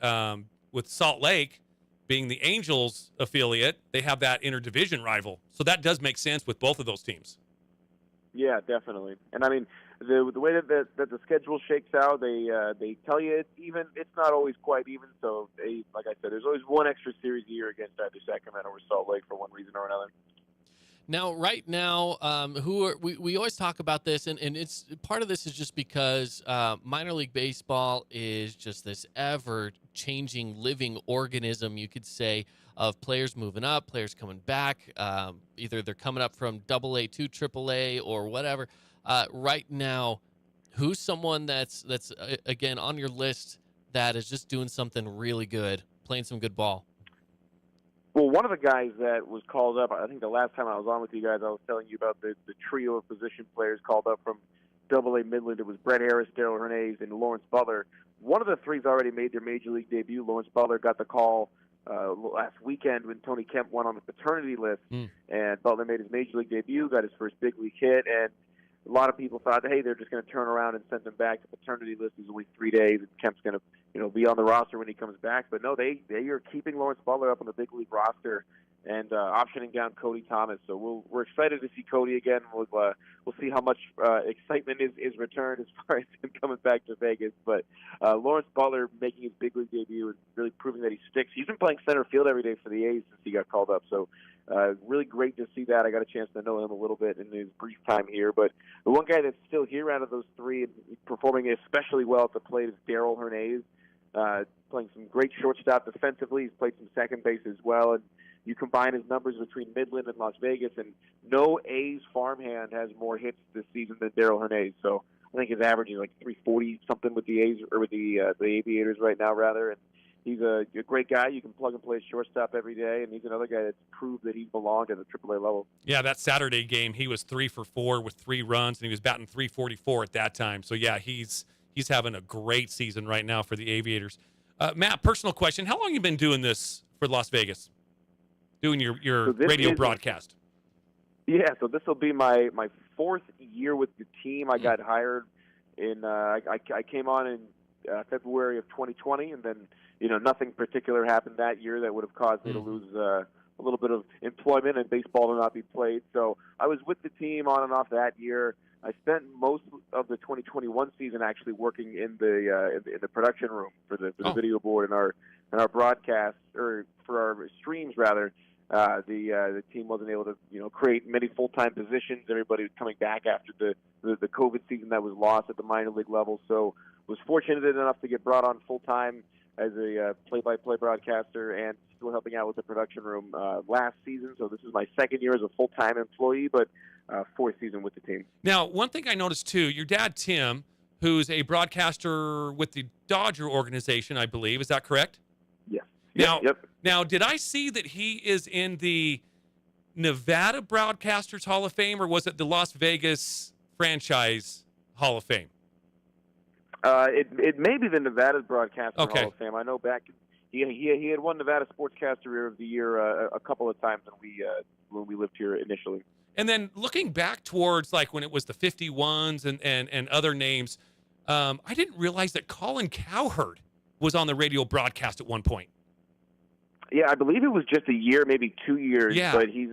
with Salt Lake being the Angels affiliate, they have that interdivision rival. So that does make sense with both of those teams. Yeah, definitely. And I mean, the way that the schedule shakes out, they tell you it's even. It's not always quite even. So like I said, there's always one extra series a year against either Sacramento or Salt Lake for one reason or another. Now, right now, we always talk about this, and it's part of this is just because minor league baseball is just this ever-changing living organism, you could say, of players moving up, players coming back. Either they're coming up from AA to AAA or whatever. Right now, who's someone that's again on your list that is just doing something really good, playing some good ball? Well, one of the guys that was called up, I think the last time I was on with you guys, I was telling you about the trio of position players called up from AA Midland. It was Brett Harris, Daryl Hernandez, and Lawrence Butler. One of the three's already made their major league debut. Lawrence Butler got the call last weekend when Tony Kemp went on the paternity list, and Butler made his major league debut, got his first big league hit, and a lot of people thought, hey, they're just going to turn around and send him back. The paternity list is only 3 days, and Kemp's going to, be on the roster when he comes back. But no, they are keeping Lawrence Butler up on the big league roster and optioning down Cody Thomas. So we're excited to see Cody again. We'll see how much excitement is returned as far as him coming back to Vegas. But Lawrence Butler making his big league debut and really proving that he sticks. He's been playing center field every day for the A's since he got called up. So really great to see that. I got a chance to know him a little bit in his brief time here. But the one guy that's still here out of those three and performing especially well at the plate is Daryl Hernandez, playing some great shortstop defensively. He's played some second base as well. And you combine his numbers between Midland and Las Vegas, and no A's farmhand has more hits this season than Daryl Hernandez. So I think his average is like 340 something with the A's, or with the Aviators right now, rather. And he's a great guy. You can plug and play shortstop every day, and he's another guy that's proved that he belonged at the AAA level. Yeah, that Saturday game, he was 3 for 4 with 3 runs, and he was batting .344 at that time. So yeah, he's having a great season right now for the Aviators. Matt, personal question: how long have you been doing this for Las Vegas? Doing your radio broadcast? Yeah, so this will be my 4th year with the team. I got hired in I came on in February of 2020, and then nothing particular happened that year that would have caused me to lose a little bit of employment and baseball to not be played. So I was with the team on and off that year. I spent most of the 2021 season actually working in the production room for the video board and our broadcast, or for our streams rather. The team wasn't able to create many full-time positions. Everybody was coming back after the COVID season that was lost at the minor league level. So was fortunate enough to get brought on full-time as a play-by-play broadcaster and still helping out with the production room last season. So this is my 2nd year as a full-time employee, but 4th season with the team. Now, one thing I noticed too, your dad, Tim, who's a broadcaster with the Dodger organization, I believe. Is that correct? Yes. Yep. Now, did I see that he is in the Nevada Broadcasters Hall of Fame, or was it the Las Vegas Franchise Hall of Fame? It may be the Nevada Broadcasters Hall of Fame. I know back he had won Nevada Sportscaster of the Year a couple of times when we lived here initially. And then looking back towards like when it was the 51s and other names, I didn't realize that Colin Cowherd was on the radio broadcast at one point. Yeah, I believe it was just a year, maybe 2 years. Yeah. But he's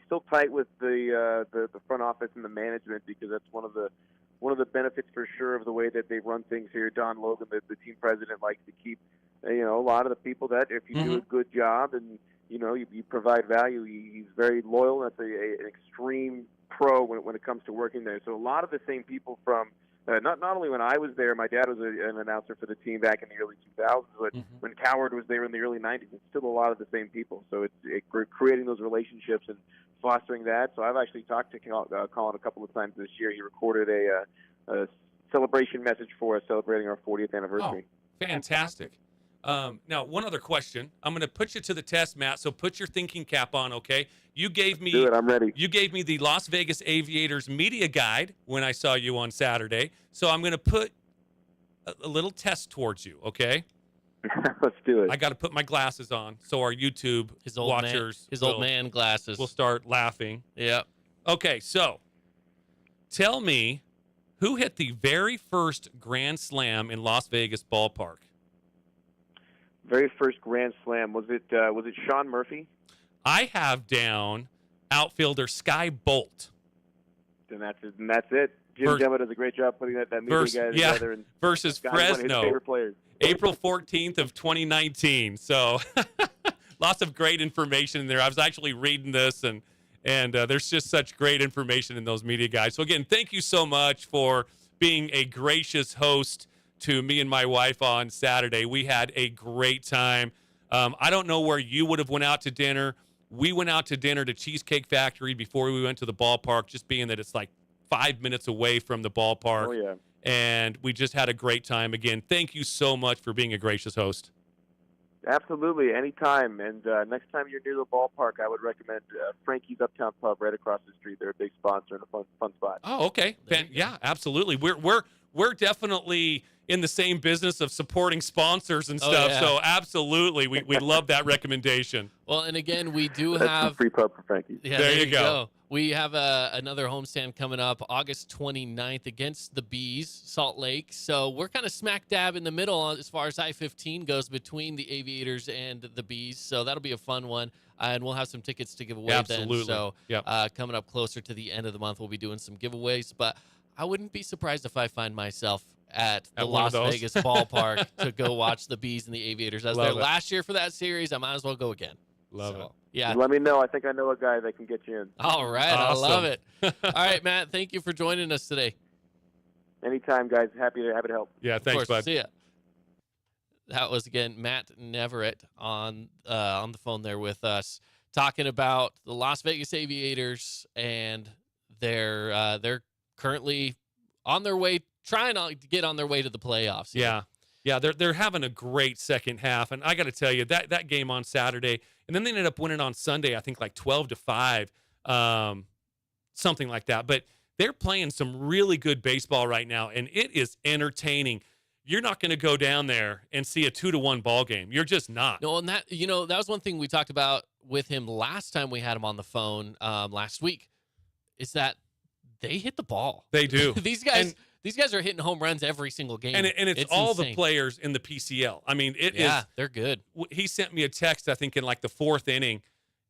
still tight with the front office and the management, because that's one of the benefits for sure of the way that they run things here. Don Logan, the team president, likes to keep a lot of the people that if you do a good job and you provide value, he's very loyal. That's an extreme pro when it comes to working there. So a lot of the same people from not only when I was there, my dad was an announcer for the team back in the early 2000s, but when Cowherd was there in the early 90s, it's still a lot of the same people. So we're creating those relationships and fostering that. So I've actually talked to Colin a couple of times this year. He recorded a celebration message for us celebrating our 40th anniversary. Oh, fantastic. Now, one other question. I'm going to put you to the test, Matt, so put your thinking cap on, okay? You gave me Do it. I'm ready. You gave me the Las Vegas Aviators media guide when I saw you on Saturday. So I'm going to put a little test towards you, okay? Let's do it. I got to put my glasses on so our YouTube watchers old man glasses will start laughing. Yep. Okay, so tell me who hit the very first Grand Slam in Las Vegas ballpark? Very first Grand Slam. Was it Sean Murphy? I have down outfielder Sky Bolt. Then that's it. Jim Gemma does a great job putting that media guy together. And versus Fresno. One of his favorite players. April 14th of 2019. So lots of great information in there. I was actually reading this, and there's just such great information in those media guides. So, again, thank you so much for being a gracious host to me and my wife on Saturday. We had a great time. I don't know where you would have went out to dinner. We went out to dinner to Cheesecake Factory before we went to the ballpark, just being that it's like 5 minutes away from the ballpark. Oh, yeah. And we just had a great time. Again, thank you so much for being a gracious host. Absolutely, anytime. And next time you're near the ballpark, I would recommend Frankie's Uptown Pub right across the street. They're a big sponsor and a fun spot. Oh, okay. Yeah, absolutely. We're definitely in the same business of supporting sponsors and stuff. Yeah. So absolutely, we love that recommendation. Well, and again, we do That's have a free pub for Frankie's. Yeah, there you go. We have another homestand coming up August 29th against the Bees, Salt Lake. So we're kind of smack dab in the middle as far as I-15 goes between the Aviators and the Bees. So that'll be a fun one. And we'll have some tickets to give away Absolutely. then. So Yep. Coming up closer to the end of the month, we'll be doing some giveaways. But I wouldn't be surprised if I find myself at the Las Vegas ballpark to go watch the Bees and the Aviators. I was there last year for that series. I might as well go again. Love it. Yeah. Let me know. I think I know a guy that can get you in. All right. Awesome. I love it. All right, Matt. Thank you for joining us today. Anytime, guys. Happy to help. Yeah, thanks, Of course. bud. See ya. That was, again, Matt Neverett on the phone there with us, talking about the Las Vegas Aviators, and they're currently on their way, trying to get on their way to the playoffs. Yeah, they're having a great second half, and I got to tell you that game on Saturday, and then they ended up winning on Sunday, I think like 12-5, something like that. But they're playing some really good baseball right now, and it is entertaining. You're not going to go down there and see a 2-1 ball game. You're just not. No, and that was one thing we talked about with him last time we had him on the phone last week, is that they hit the ball. They do. These guys are hitting home runs every single game. And it's all insane. the players in the PCL. I mean, they're good. He sent me a text, I think, in like the fourth inning,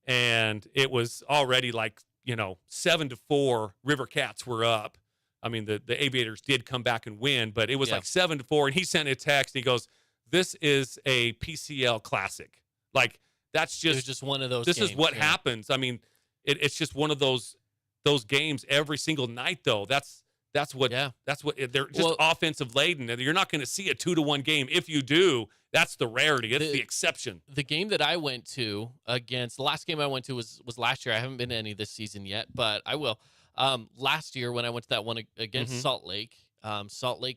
and it was already like, 7-4. River Cats were up. I mean, the Aviators did come back and win, but it was like 7-4. And he sent a text, and he goes, "This is a PCL classic. Like, that's just one of those. This games, is what happens. I mean, it's just one of those games every single night, though. That's what they're just offensive laden. You're not going to see a 2-1 game. If you do, that's the rarity. It's the exception. The game that I went to the last game I went to was last year. I haven't been to any this season yet, but I will. Last year when I went to that one against Salt Lake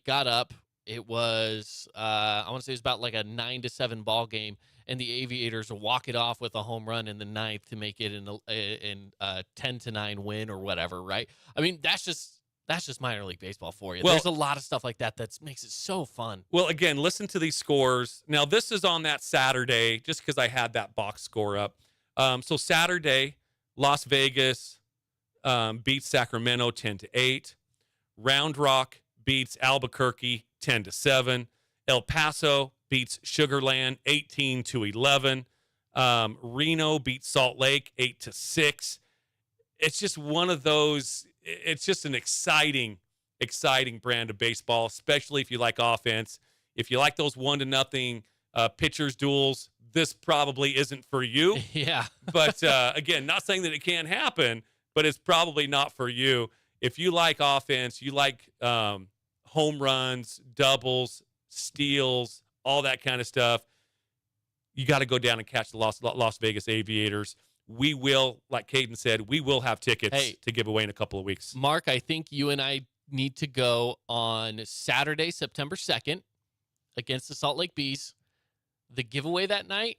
got up. It was I want to say it was about like a 9-7 ball game, and the Aviators walk it off with a home run in the ninth to make it in a 10-9 win or whatever. Right? I mean, that's just minor league baseball for you. Well, there's a lot of stuff like that makes it so fun. Well, again, listen to these scores. Now, this is on that Saturday, just because I had that box score up. So Saturday, Las Vegas beats Sacramento 10-8. Round Rock beats Albuquerque 10-7. El Paso beats Sugar Land 18-11. Reno beats Salt Lake 8-6. It's just one of those. It's just an exciting brand of baseball, especially if you like offense. If you like those 1-0 pitchers duels, this probably isn't for you. Yeah. But again, not saying that it can't happen, but it's probably not for you. If you like offense, you like home runs, doubles, steals, all that kind of stuff, you got to go down and catch the Las Vegas Aviators. we will, like Caden said, we will have tickets to give away in a couple of weeks. Mark, I think you and I need to go on Saturday, September 2nd against the Salt Lake Bees. The giveaway that night,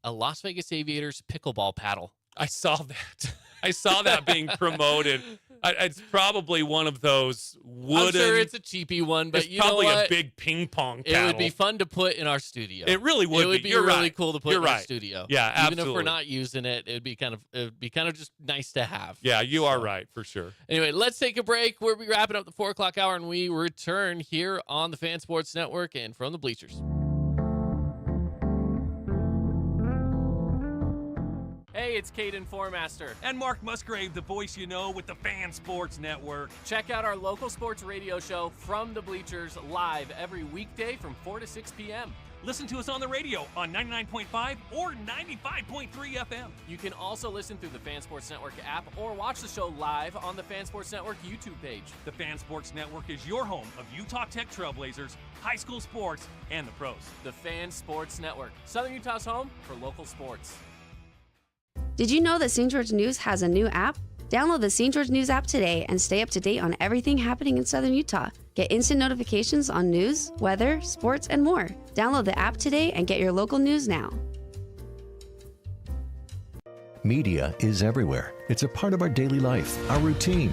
a Las Vegas Aviators pickleball paddle. I saw that. I saw that being promoted. It's probably one of those wooden. I'm sure it's a cheapy one, but it's you know probably what? a big ping pong paddle. It would be fun to put in our studio. It really would. It would be You're really right. cool to put in our studio. Yeah, absolutely. Even if we're not using it, it would be kind of just nice to have. Yeah, you are right for sure. Anyway, let's take a break. We'll be wrapping up the 4 o'clock hour, and we return here on the Fan Sports Network and from the Bleachers. Hey, it's Caden Formaster. And Mark Musgrave, the voice you know with the Fan Sports Network. Check out our local sports radio show From the Bleachers live every weekday from 4 to 6 p.m. Listen to us on the radio on 99.5 or 95.3 FM. You can also listen through the Fan Sports Network app or watch the show live on the Fan Sports Network YouTube page. The Fan Sports Network is your home of Utah Tech Trailblazers, high school sports, and the pros. The Fan Sports Network, Southern Utah's home for local sports. Did you know that St. George News has a new app? Download the St. George News app today and stay up to date on everything happening in Southern Utah. Get instant notifications on news, weather, sports, and more. Download the app today and get your local news now. Media is everywhere. It's a part of our daily life, our routine,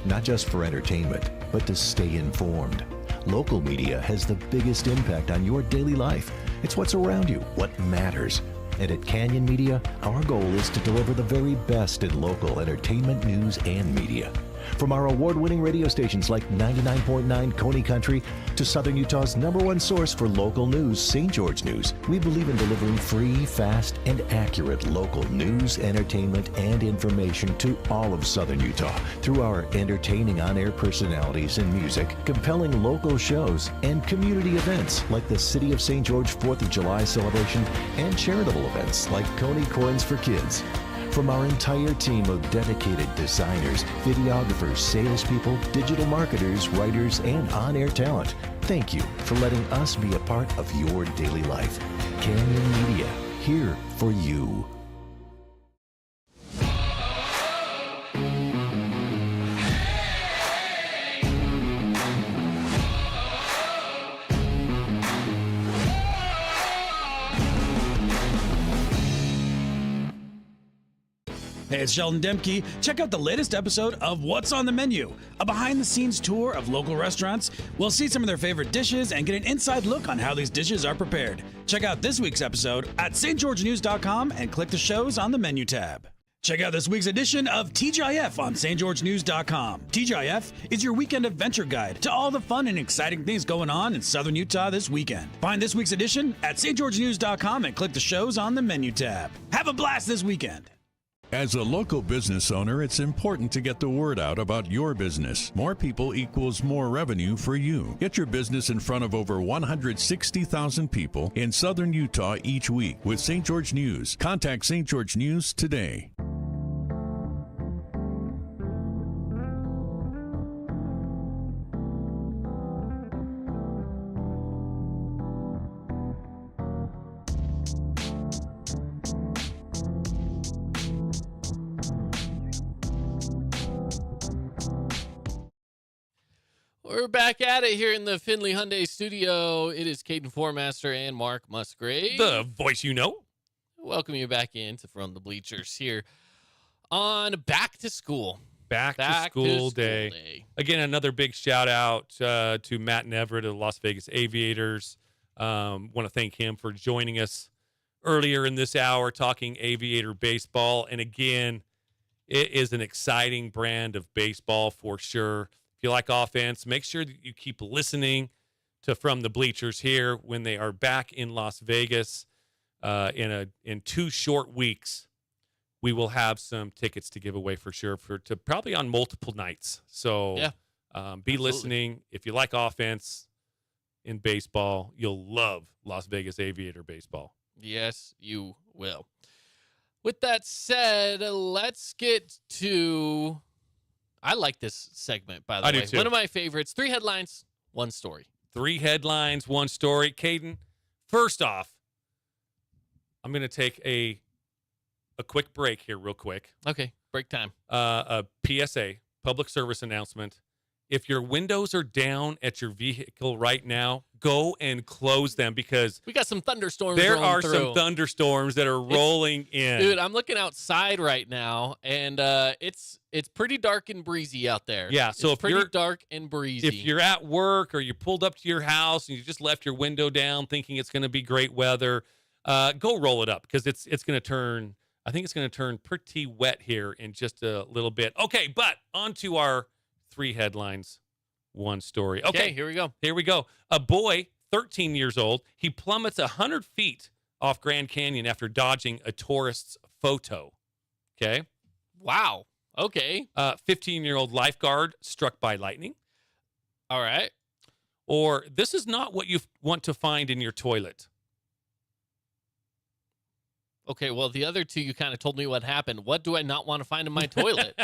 not just for entertainment, but to stay informed. Local media has the biggest impact on your daily life. It's what's around you, what matters. And at Canyon Media, our goal is to deliver the very best in local entertainment, news, and media. From our award-winning radio stations like 99.9 Coney Country to Southern Utah's #1 source for local news, St. George News, we believe in delivering free, fast, and accurate local news, entertainment, and information to all of Southern Utah through our entertaining on-air personalities and music, compelling local shows, and community events like the City of St. George 4th of July celebration and charitable events like Coney Corns for Kids. From our entire team of dedicated designers, videographers, salespeople, digital marketers, writers, and on-air talent, thank you for letting us be a part of your daily life. Canyon Media, here for you. Hey, it's Sheldon Demke. Check out the latest episode of What's on the Menu, a behind-the-scenes tour of local restaurants. We'll see some of their favorite dishes and get an inside look on how these dishes are prepared. Check out this week's episode at stgeorgenews.com and click the shows on the menu tab. Check out this week's edition of TGIF on stgeorgenews.com. TGIF is your weekend adventure guide to all the fun and exciting things going on in Southern Utah this weekend. Find this week's edition at stgeorgenews.com and click the shows on the menu tab. Have a blast this weekend. As a local business owner, it's important to get the word out about your business. More people equals more revenue for you. Get your business in front of over 160,000 people in Southern Utah each week with St. George News. Contact St. George News today. We're back at it here in the Findlay Hyundai studio. It is Caden Formaster and Mark Musgrave. The voice you know. Welcome you back into From the Bleachers here on Back to School. Back to school day. Again, another big shout out to Matt and Everett of the Las Vegas Aviators. Want to thank him for joining us earlier in this hour talking Aviator baseball. And again, it is an exciting brand of baseball for sure. If you like offense, make sure that you keep listening to From the Bleachers here when they are back in Las Vegas in 2 short weeks. We will have some tickets to give away for sure to probably on multiple nights. So be absolutely. listening. If you like offense in baseball, you'll love Las Vegas Aviator baseball. Yes, you will. With that said, let's get to... I like this segment, by the way. I do too. One of my favorites. 3 headlines, 1 story. 3 headlines, 1 story. Caden, first off, I'm going to take a a quick break here, real quick. Okay, break time. A PSA, public service announcement. If your windows are down at your vehicle right now, go and close them because We got some thunderstorms there rolling are through. some thunderstorms that are rolling in. Dude, I'm looking outside right now, and it's pretty dark and breezy out there. Yeah, so it's if pretty you're- dark and breezy. If you're at work or you pulled up to your house and you just left your window down thinking it's going to be great weather, go roll it up because it's going to turn. I think it's going to turn pretty wet here in just a little bit. Okay, but on to our 3 headlines, 1 story. Okay, here we go. Here we go. A boy, 13 years old, he plummets 100 feet off Grand Canyon after dodging a tourist's photo. Okay. Wow. Okay. 15-year-old lifeguard struck by lightning. All right. Or this is not what you want to find in your toilet. Okay, well, the other 2, you kind of told me what happened. What do I not want to find in my toilet?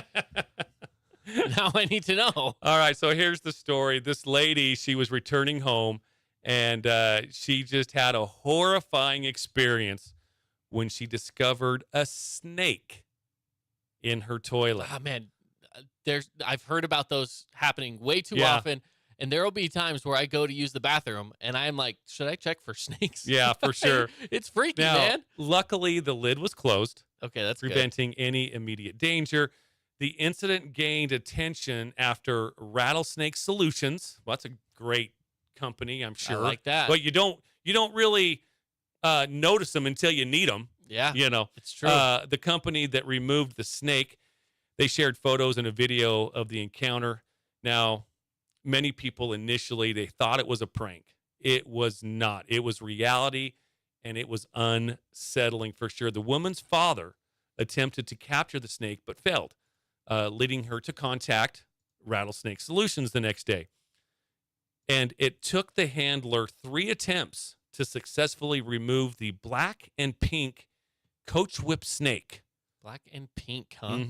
Now I need to know. All right, so here's the story. This lady, she was returning home, and she just had a horrifying experience when she discovered a snake in her toilet. Ah, man, I've heard about those happening way too Yeah. often, and there will be times where I go to use the bathroom, and I'm like, should I check for snakes? Yeah, for sure. It's freaky, Now, man. luckily, the lid was closed, Okay, that's good. preventing any immediate danger. The incident gained attention after Rattlesnake Solutions. Well, that's a great company, I'm sure. I like that. But you don't really notice them until you need them. Yeah, You know, it's true. the company that removed the snake, they shared photos and a video of the encounter. Now, many people initially, they thought it was a prank. It was not. It was reality, and it was unsettling for sure. The woman's father attempted to capture the snake but failed, leading her to contact Rattlesnake Solutions the next day. And it took the handler 3 attempts to successfully remove the black and pink Coach Whip snake. Black and pink, huh?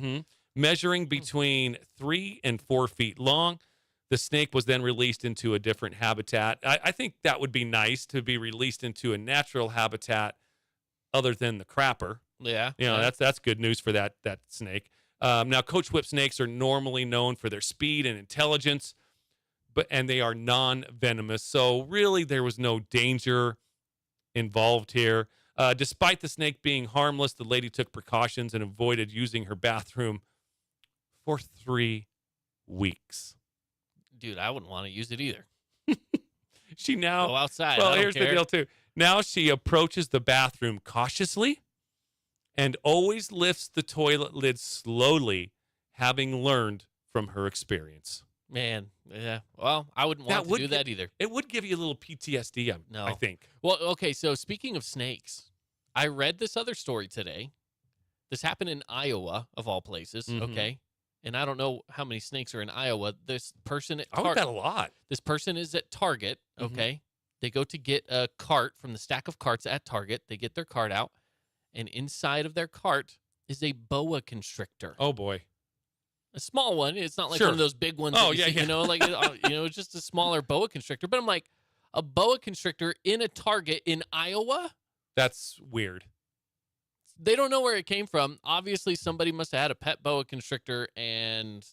Measuring between 3 and 4 feet long. The snake was then released into a different habitat. I think that would be nice to be released into a natural habitat other than the crapper. Yeah. You know, yeah. that's good news for that snake. Now, Coach Whip snakes are normally known for their speed and intelligence, and they are non-venomous. So really, there was no danger involved here. Despite the snake being harmless, the lady took precautions and avoided using her bathroom for 3 weeks. Dude, I wouldn't want to use it either. She now Go outside. Well, I don't here's the care. deal too. Now she approaches the bathroom cautiously and always lifts the toilet lid slowly, having learned from her experience. Man, yeah. Well, I wouldn't want to do that either. It would give you a little PTSD, No. I think. Well, okay, so speaking of snakes, I read this other story today. This happened in Iowa, of all places, Mhm. okay? And I don't know how many snakes are in Iowa. This person at I would bet a lot. This person is at Target, Mhm. okay? They go to get a cart from the stack of carts at Target. They get their cart out, and inside of their cart is a boa constrictor. Oh, boy. A small one. It's not like Sure. one of those big ones. Oh, that you yeah, see, yeah. You know, like it's just a smaller boa constrictor. But I'm like, a boa constrictor in a Target in Iowa? That's weird. They don't know where it came from. Obviously, somebody must have had a pet boa constrictor, and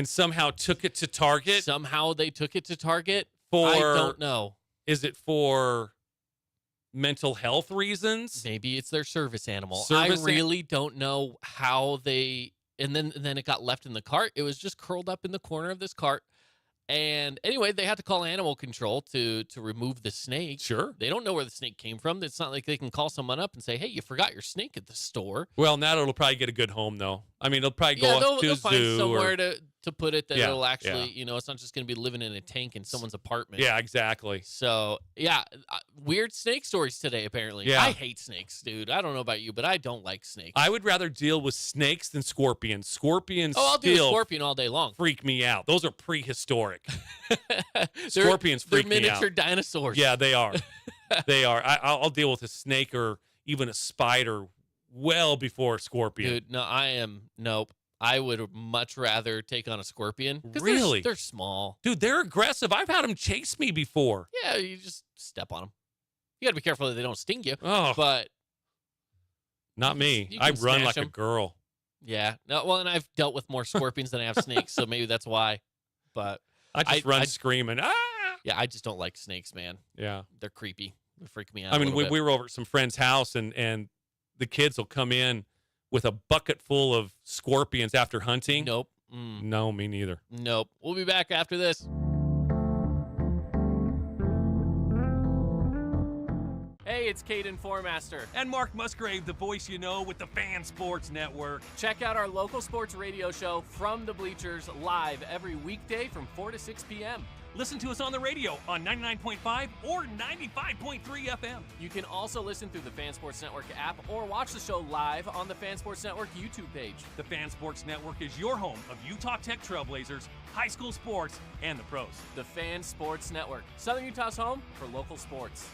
somehow took it to Target. somehow they took it to Target. For I don't know. Is it for mental health reasons? Maybe it's their service animal. Service I really don't know how they. And then it got left in the cart. It was just curled up in the corner of this cart. And anyway, they had to call animal control to remove the snake. Sure. They don't know where the snake came from. It's not like they can call someone up and say, "Hey, you forgot your snake at the store." Well, now it'll probably get a good home, though. I mean, it'll probably go Yeah, up they'll to a find zoo somewhere or, to put it that Yeah, it'll actually, yeah. it's not just going to be living in a tank in someone's apartment. Yeah, exactly. So, yeah, weird snake stories today, apparently. Yeah. I hate snakes, dude. I don't know about you, but I don't like snakes. I would rather deal with snakes than scorpions. Scorpions I'll do a still scorpion all day long. freak me out. Those are prehistoric. They're- Scorpions freak They're me out. miniature dinosaurs. Yeah, they are. They are. I'll deal with a snake or even a spider well before a scorpion. Dude, nope. I would much rather take on a scorpion. 'Cause Really? They're small. Dude, they're aggressive. I've had them chase me before. Yeah, you just step on them. You got to be careful that they don't sting you. Oh, But Not me. You I can run smash like a 'em. girl. Yeah. No, well, and I've dealt with more scorpions than I have snakes, so maybe that's why. But I just run screaming. Ah! yeah, I just don't like snakes, man. Yeah. They're creepy. They freak me out. I a mean, little bit. we were over at some friend's house, and the kids will come in with a bucket full of scorpions after hunting. Nope. No, me neither. Nope. We'll be back after this. Hey, it's Caden Formaster. And Mark Musgrave, the voice you know with the Fan Sports Network. Check out our local sports radio show From the Bleachers live every weekday from 4 to 6 p.m. Listen to us on the radio on 99.5 or 95.3 FM. You can also listen through the Fan Sports Network app or watch the show live on the Fan Sports Network YouTube page. The Fan Sports Network is your home of Utah Tech Trailblazers, high school sports, and the pros. The Fan Sports Network, Southern Utah's home for local sports.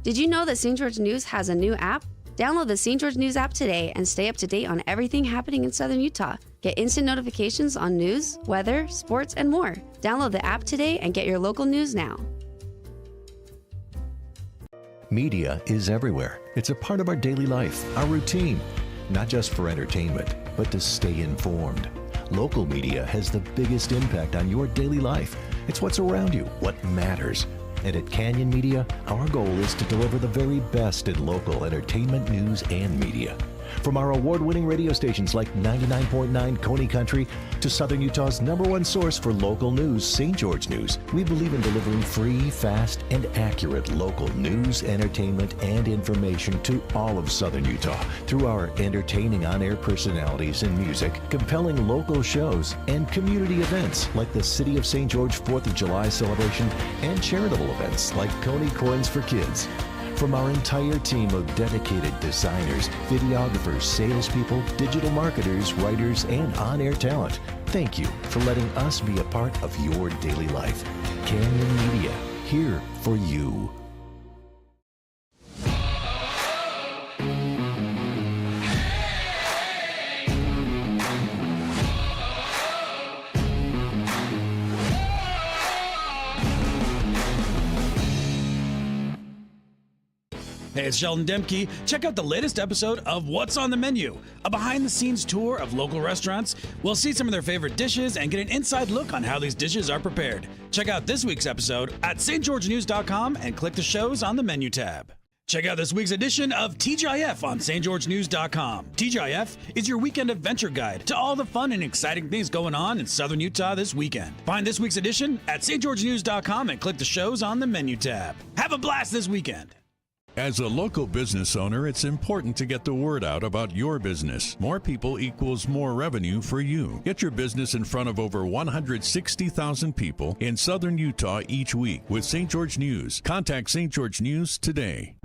Did you know that St. George News has a new app? Download the St. George News app today and stay up to date on everything happening in Southern Utah. Get instant notifications on news, weather, sports, and more. Download the app today and get your local news now. Media is everywhere. It's a part of our daily life, our routine, not just for entertainment, but to stay informed. Local media has the biggest impact on your daily life. It's what's around you, what matters. And at Canyon Media, our goal is to deliver the very best in local entertainment, news, and media. From our award-winning radio stations like 99.9 Coney Country to Southern Utah's #1 source for local news, St. George News, we believe in delivering free, fast, and accurate local news, entertainment, and information to all of Southern Utah through our entertaining on-air personalities and music, compelling local shows, and community events like the City of St. George 4th of July celebration and charitable events like Coney Coins for Kids. From our entire team of dedicated designers, videographers, salespeople, digital marketers, writers, and on-air talent, thank you for letting us be a part of your daily life. Canyon Media, here for you. Hey, it's Sheldon Demke. Check out the latest episode of What's on the Menu, a behind-the-scenes tour of local restaurants. We'll see some of their favorite dishes and get an inside look on how these dishes are prepared. Check out this week's episode at stgeorgenews.com and click the shows on the menu tab. Check out this week's edition of TGIF on stgeorgenews.com. TGIF is your weekend adventure guide to all the fun and exciting things going on in Southern Utah this weekend. Find this week's edition at stgeorgenews.com and click the shows on the menu tab. Have a blast this weekend. As a local business owner, it's important to get the word out about your business. More people equals more revenue for you. Get your business in front of over 160,000 people in Southern Utah each week with St. George News. Contact St. George News today.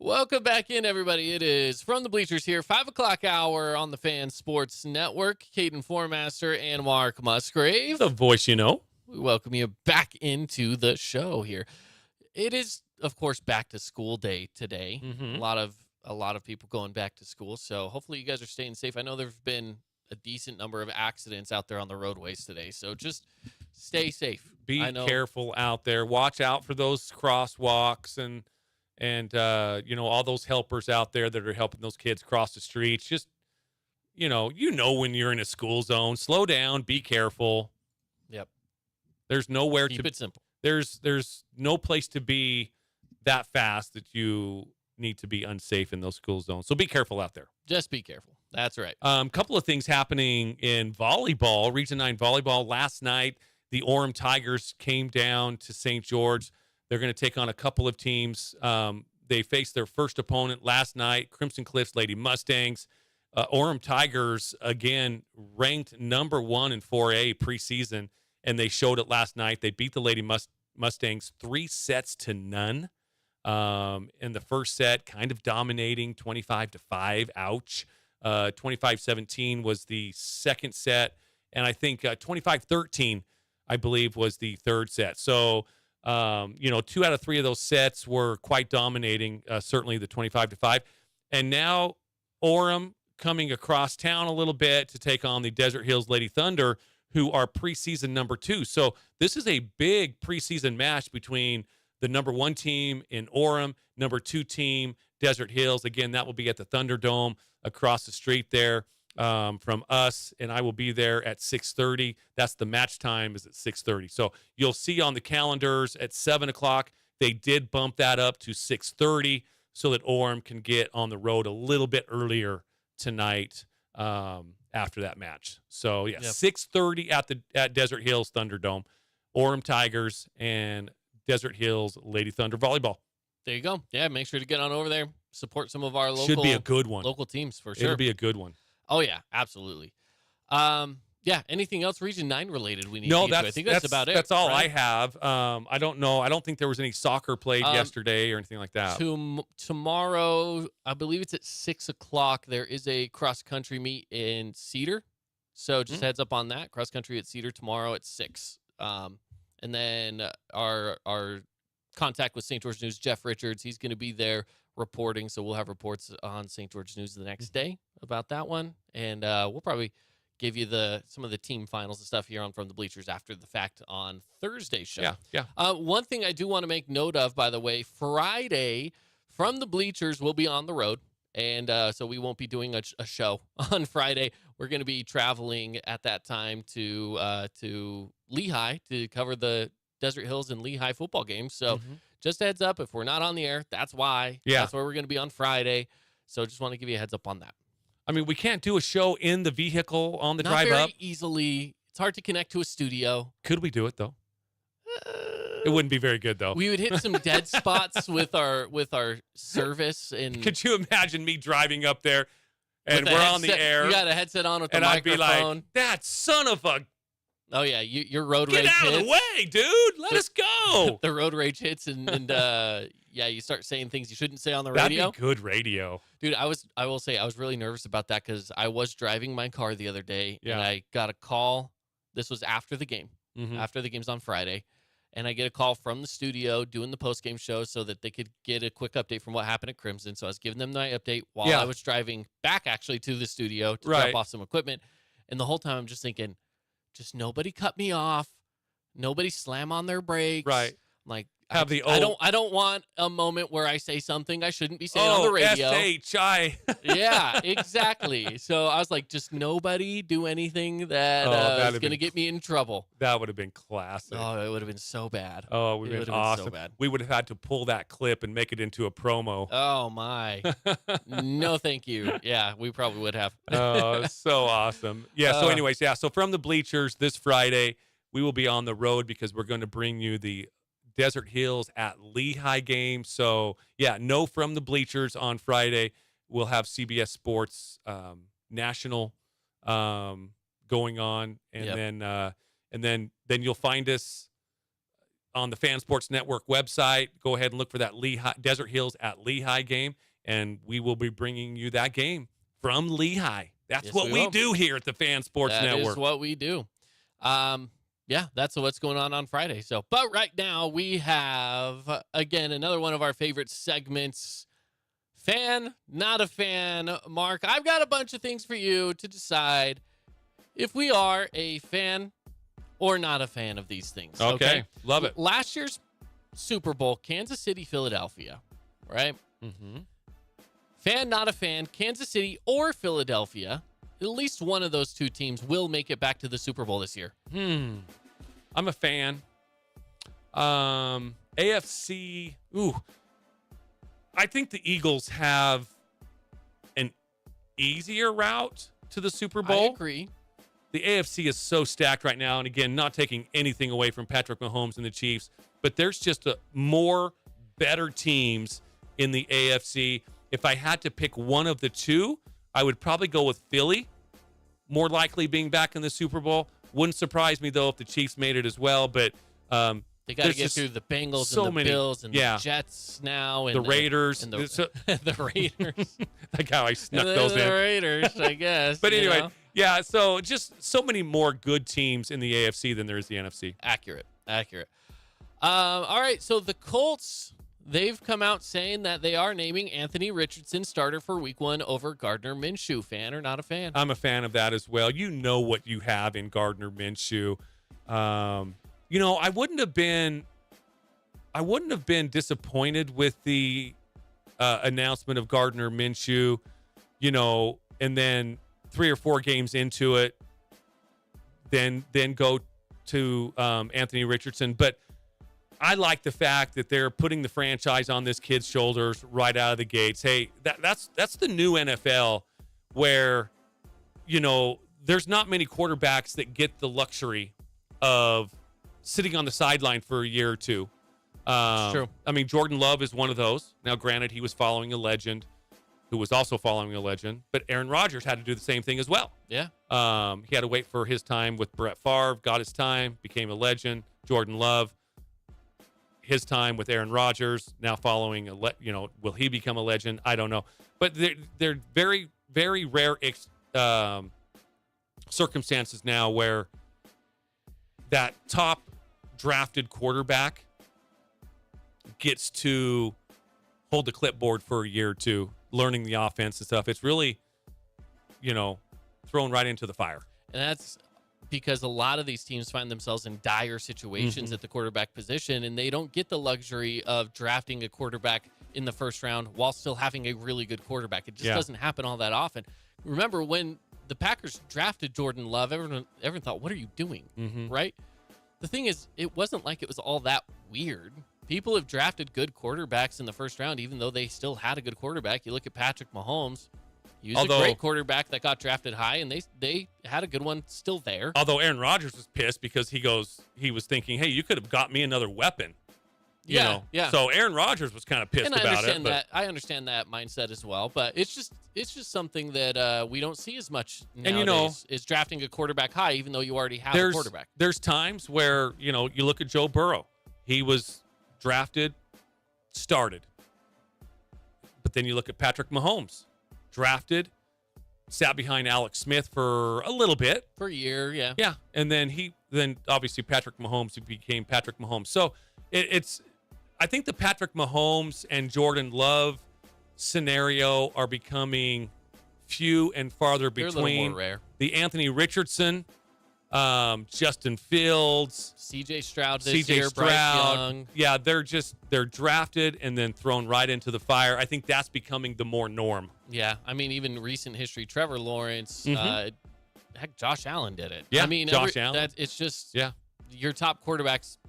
Welcome back in, everybody. It is From the Bleachers here, 5 o'clock hour on the Fan Sports Network. Caden Formaster and Mark Musgrave. The voice you know. We welcome you back into the show here. It is, of course, back to school day today. Mm-hmm. A lot of people going back to school, so hopefully you guys are staying safe. I know there have been a decent number of accidents out there on the roadways today, so just stay safe. Be careful out there. Watch out for those crosswalks and all those helpers out there that are helping those kids cross the streets. Just you know when you're in a school zone, slow down, be careful. Yep. There's nowhere Keep it simple. There's no place to be that fast that you need to be unsafe in those school zones. So be careful out there. Just be careful. That's right. Couple of things happening in volleyball, Region 9 volleyball. Last night, the Orem Tigers came down to St. George. They're going to take on a couple of teams. They faced their first opponent last night, Crimson Cliffs Lady Mustangs. Orem Tigers, again, ranked number 1 in 4A preseason, and they showed it last night. They beat the Lady Mustangs 3-0. In the first set, kind of dominating, 25-5. Ouch. 25-17 was the second set, and I think 25-13, I believe, was the third set. So, 2 out of 3 of those sets were quite dominating, certainly the 25-5. And now Orem coming across town a little bit to take on the Desert Hills Lady Thunder, who are preseason number 2. So this is a big preseason match between the number 1 team in Orem, number 2 team, Desert Hills. Again, that will be at the Thunderdome across the street there from us, and I will be there at 6:30. That's the match time is at 6:30. So you'll see on the calendars at 7 o'clock, they did bump that up to 6:30 so that Orem can get on the road a little bit earlier tonight after that match. So, yeah, 6:30 at Desert Hills Thunderdome, Orem Tigers and Desert Hills Lady Thunder volleyball. There you go. Yeah, make sure to get on over there. Support some of our local. Should be a good one. Local teams for sure. It'll be a good one. Oh yeah, absolutely. Anything else Region 9 related we need to get to? I think that's about it. That's all right? I have. I don't know. I don't think there was any soccer played yesterday or anything like that. Tomorrow, I believe it's at 6 o'clock. There is a cross country meet in Cedar. So just heads up on that. Cross country at Cedar tomorrow at 6. And then our contact with St. George News, Jeff Richards, he's going to be there reporting. So we'll have reports on St. George News the next day about that one. And we'll probably give you some of the team finals and stuff here on From the Bleachers after the fact on Thursday's show. Yeah. One thing I do want to make note of, by the way, Friday, From the Bleachers will be on the road. And so we won't be doing a show on Friday. We're going to be traveling at that time to Lehigh to cover the Desert Hills and Lehigh football games. So just a heads up, if we're not on the air, that's why. Yeah. That's where we're going to be on Friday. So just want to give you a heads up on that. I mean, we can't do a show in the vehicle on the Not drive very up. easily. It's hard to connect to a studio. Could we do it, though? It wouldn't be very good, though. We would hit some dead spots with our service. And could you imagine me driving up there and we're on the air? You got a headset on with the and microphone. I'd be like, that son of a... Oh, yeah, your road rage hits. Get out of the way, dude. Let us go. The road rage hits, and you start saying things you shouldn't say on the radio. That'd be good radio. Dude, I will say I was really nervous about that because I was driving my car the other day, and I got a call. This was after the game. After the game's on Friday. And I get a call from the studio doing the post-game show so that they could get a quick update from what happened at Crimson. So I was giving them the update while I was driving back, actually, to the studio to drop off some equipment. And the whole time I'm just thinking, just nobody cut me off. Nobody slam on their brakes. Right. I'm like, I don't want a moment where I say something I shouldn't be saying on the radio. S-H-I. Yeah, exactly. So I was like, just nobody do anything that is going to get me in trouble. That would have been classic. Oh, it would have been so bad. Oh, it would have been awesome. So bad. We would have had to pull that clip and make it into a promo. Oh, my. No, thank you. Yeah, we probably would have. Oh, so awesome. Yeah, so anyways, so From the Bleachers this Friday, we will be on the road because we're going to bring you the Desert Hills at Lehigh game. So, no From the Bleachers on Friday. We'll have CBS Sports National going on, and then you'll find us on the Fan Sports Network website. Go ahead and look for that Desert Hills at Lehigh game, and we will be bringing you that game from Lehigh. That's what we do here at the Fan Sports Network. That is what we do. Yeah, that's what's going on Friday. So, but right now we have, again, another one of our favorite segments, Fan, Not a Fan. Mark, I've got a bunch of things for you to decide if we are a fan or not a fan of these things. Okay. Love it. Last year's Super Bowl, Kansas City, Philadelphia, right? Mm-hmm. Fan, not a fan, Kansas City or Philadelphia. At least one of those two teams will make it back to the Super Bowl this year. I'm a fan. AFC. Ooh. I think the Eagles have an easier route to the Super Bowl. I agree. The AFC is so stacked right now. And again, not taking anything away from Patrick Mahomes and the Chiefs, but there's just more better teams in the AFC. If I had to pick one of the two, I would probably go with Philly, more likely being back in the Super Bowl. Wouldn't surprise me, though, if the Chiefs made it as well. But they got to get through the Bengals and the Bills and the Jets now. And the Raiders. And the Raiders. Like how I snuck those in. The Raiders, I guess. But anyway, so just so many more good teams in the AFC than there is the NFC. Accurate. All right, so the Colts, they've come out saying that they are naming Anthony Richardson starter for Week 1 over Gardner Minshew. Fan or not a fan? I'm a fan of that as well. You know what you have in Gardner Minshew. I wouldn't have been disappointed with the announcement of Gardner Minshew, and then 3 or 4 games into it, then go to Anthony Richardson. But I like the fact that they're putting the franchise on this kid's shoulders right out of the gates. Hey, that's the new NFL where, there's not many quarterbacks that get the luxury of sitting on the sideline for a year or two. True. I mean, Jordan Love is one of those. Now, granted, he was following a legend who was also following a legend, but Aaron Rodgers had to do the same thing as well. Yeah. He had to wait for his time with Brett Favre, got his time, became a legend. Jordan Love, his time with Aaron Rodgers, now following will he become a legend? I don't know. But they're very, very rare circumstances now where that top drafted quarterback gets to hold the clipboard for a year or two, learning the offense and stuff. It's really, thrown right into the fire. And that's because a lot of these teams find themselves in dire situations at the quarterback position, and they don't get the luxury of drafting a quarterback in the first round while still having a really good quarterback. It just doesn't happen all that often. Remember when the Packers drafted Jordan Love, everyone thought, what are you doing? Right? The thing is, it wasn't like it was all that weird. People have drafted good quarterbacks in the first round, even though they still had a good quarterback. You look at Patrick Mahomes. He was a great quarterback that got drafted high, and they had a good one still there. Although Aaron Rodgers was pissed because he was thinking, hey, you could have got me another weapon. Yeah. So Aaron Rodgers was kind of pissed about it. I understand that mindset as well, but it's just something that we don't see as much nowadays, is drafting a quarterback high, even though you already have a quarterback. There's times where, you look at Joe Burrow. He was drafted, started. But then you look at Patrick Mahomes. Drafted, sat behind Alex Smith for a little bit. For a year, yeah. Yeah, and then obviously Patrick Mahomes became Patrick Mahomes. So I think the Patrick Mahomes and Jordan Love scenario are becoming few and farther between. They're a little more rare. The Anthony Richardson, Justin Fields, CJ Stroud this year, Bryce Young. Yeah, they're drafted and then thrown right into the fire. I think that's becoming the more norm. Yeah, I mean, even recent history, Trevor Lawrence, heck, Josh Allen did it. Yeah, I mean, Josh Allen. It's just your top quarterbacks.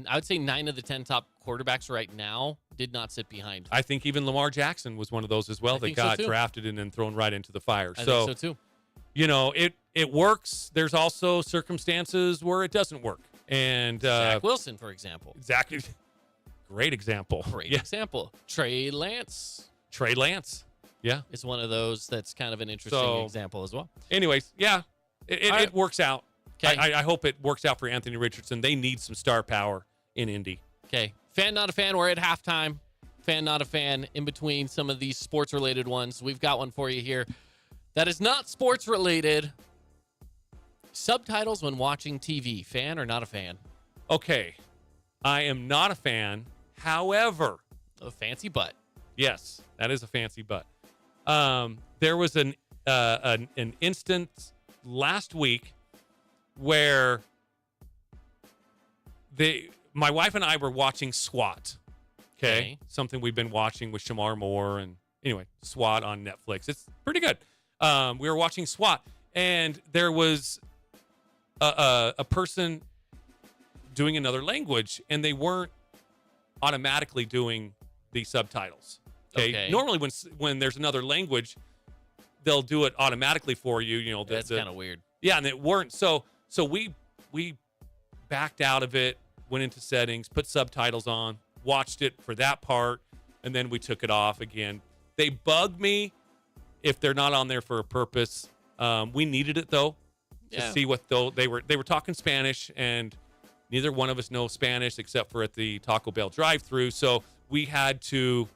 I would say 9 of the 10 top quarterbacks right now did not sit behind. I think even Lamar Jackson was one of those as well that got drafted and then thrown right into the fire. I think so too. It works. There's also circumstances where it doesn't work. And Zach Wilson, for example. Exactly. Great example. Example. Trey Lance. Yeah. Is one of those that's kind of an interesting example as well. Anyways, it works out. Okay. I hope it works out for Anthony Richardson. They need some star power in Indy. Okay. Fan, not a fan. We're at halftime. Fan, not a fan. In between some of these sports-related ones, we've got one for you here that is not sports-related. Subtitles when watching TV. Fan or not a fan? Okay. I am not a fan. However, A fancy butt. yes, that is a fancy butt. There was an instance last week where my wife and I were watching SWAT. Okay. Something we've been watching with Shamar Moore, and anyway, SWAT on Netflix. It's pretty good. We were watching SWAT, and there was a person doing another language, and they weren't automatically doing the subtitles. Okay. Normally, when there's another language, they'll do it automatically for you. You know, That's kind of weird. Yeah, and it weren't. So we backed out of it, went into settings, put subtitles on, watched it for that part, and then we took it off again. They bug me if they're not on there for a purpose. We needed it though to see what they were talking Spanish, and neither one of us know Spanish except for at the Taco Bell drive-thru. So we had to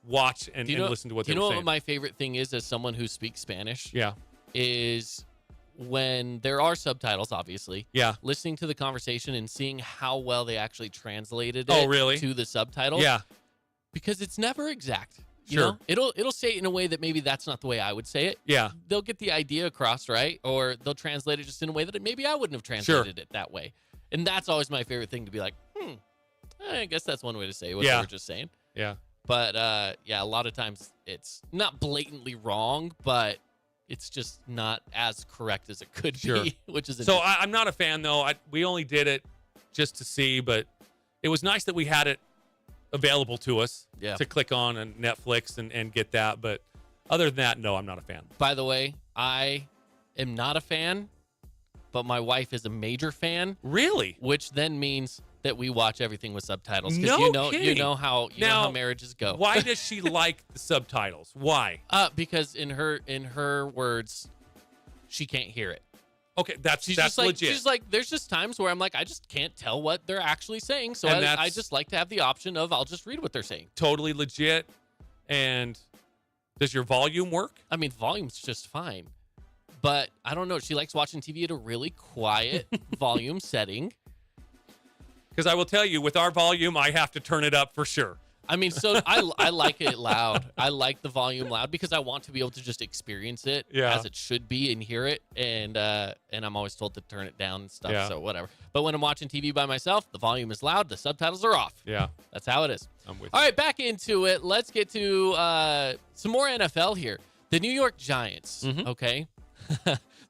watch and listen to what they were saying. You know what my favorite thing is as someone who speaks Spanish? Yeah. Is when there are subtitles, obviously. Yeah. Listening to the conversation and seeing how well they actually translated Oh, really? to the subtitles. Yeah. Because it's never exact. You Sure. know? It'll say it in a way that maybe that's not the way I would say it. Yeah. They'll get the idea across, right? Or they'll translate it just in a way that maybe I wouldn't have translated it that way. And that's always my favorite thing, to be like, I guess that's one way to say what they were just saying. Yeah. But, a lot of times it's not blatantly wrong, but it's just not as correct as it could be, which is so I'm not a fan, though. We only did it just to see, but it was nice that we had it available to us to click on Netflix and get that. But other than that, no, I'm not a fan. By the way, I am not a fan, but my wife is a major fan. Really? Which then means that we watch everything with subtitles. No kidding. You know how marriages go. Why does she like the subtitles? Why? Because in her words, she can't hear it. Okay, that's just legit. She's like, there's just times where I'm like, I just can't tell what they're actually saying. So I just like to have the option of I'll just read what they're saying. Totally legit. And does your volume work? I mean, volume's just fine. But I don't know. She likes watching TV at a really quiet volume setting. Because I will tell you, with our volume, I have to turn it up for sure. I mean, so I like it loud. I like the volume loud because I want to be able to just experience it as it should be and hear it. And I'm always told to turn it down and stuff, so whatever. But when I'm watching TV by myself, the volume is loud, the subtitles are off. Yeah. That's how it is. I'm with you. All right, back into it. Let's get to some more NFL here. The New York Giants, okay?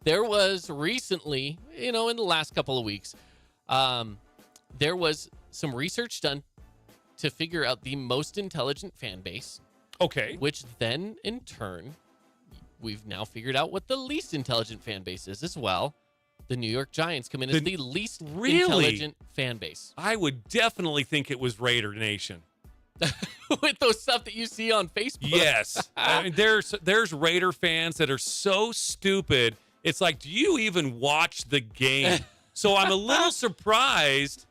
There was recently, in the last couple of weeks, there was some research done to figure out the most intelligent fan base. Okay. Which then, in turn, we've now figured out what the least intelligent fan base is as well. The New York Giants come in as the least intelligent fan base. I would definitely think it was Raider Nation. With those stuff that you see on Facebook. Yes. I mean, there's Raider fans that are so stupid. It's like, do you even watch the game? So I'm a little surprised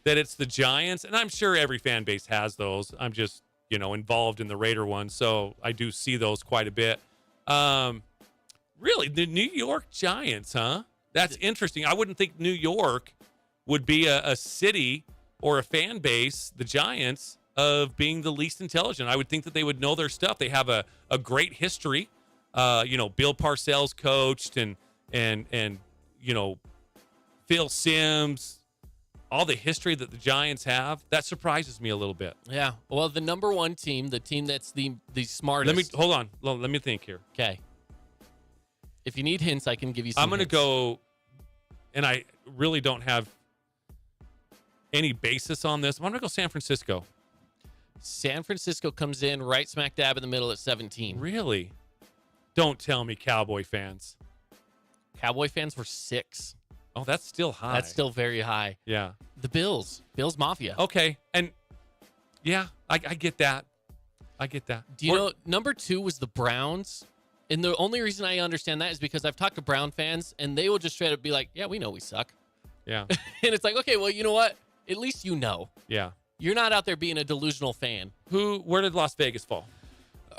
that it's the Giants, and I'm sure every fan base has those. I'm just, involved in the Raider one, so I do see those quite a bit. Really, the New York Giants, huh? That's interesting. I wouldn't think New York would be a city or a fan base, the Giants, of being the least intelligent. I would think that they would know their stuff. They have a great history. Bill Parcells coached and Phil Simms, all the history that the Giants have, that surprises me a little bit. Yeah. Well, the number one team, the team that's the smartest. Hold on. Let me think here. Okay. If you need hints, I can give you some I'm going to hints. go, and I really don't have any basis on this. I'm going to go San Francisco. San Francisco comes in right smack dab in the middle at 17. Really? Don't tell me Cowboy fans. Cowboy fans were 6. Oh, that's still high. That's still very high. Yeah. The Bills Mafia. Okay. And yeah, I get that. Do you know number 2 was the Browns? And the only reason I understand that is because I've talked to Brown fans and they will just straight up be like, yeah, we know we suck. Yeah. And it's like, okay, well, you know what? at least you know. Yeah. You're not out there being a delusional fan. Where did Las Vegas fall?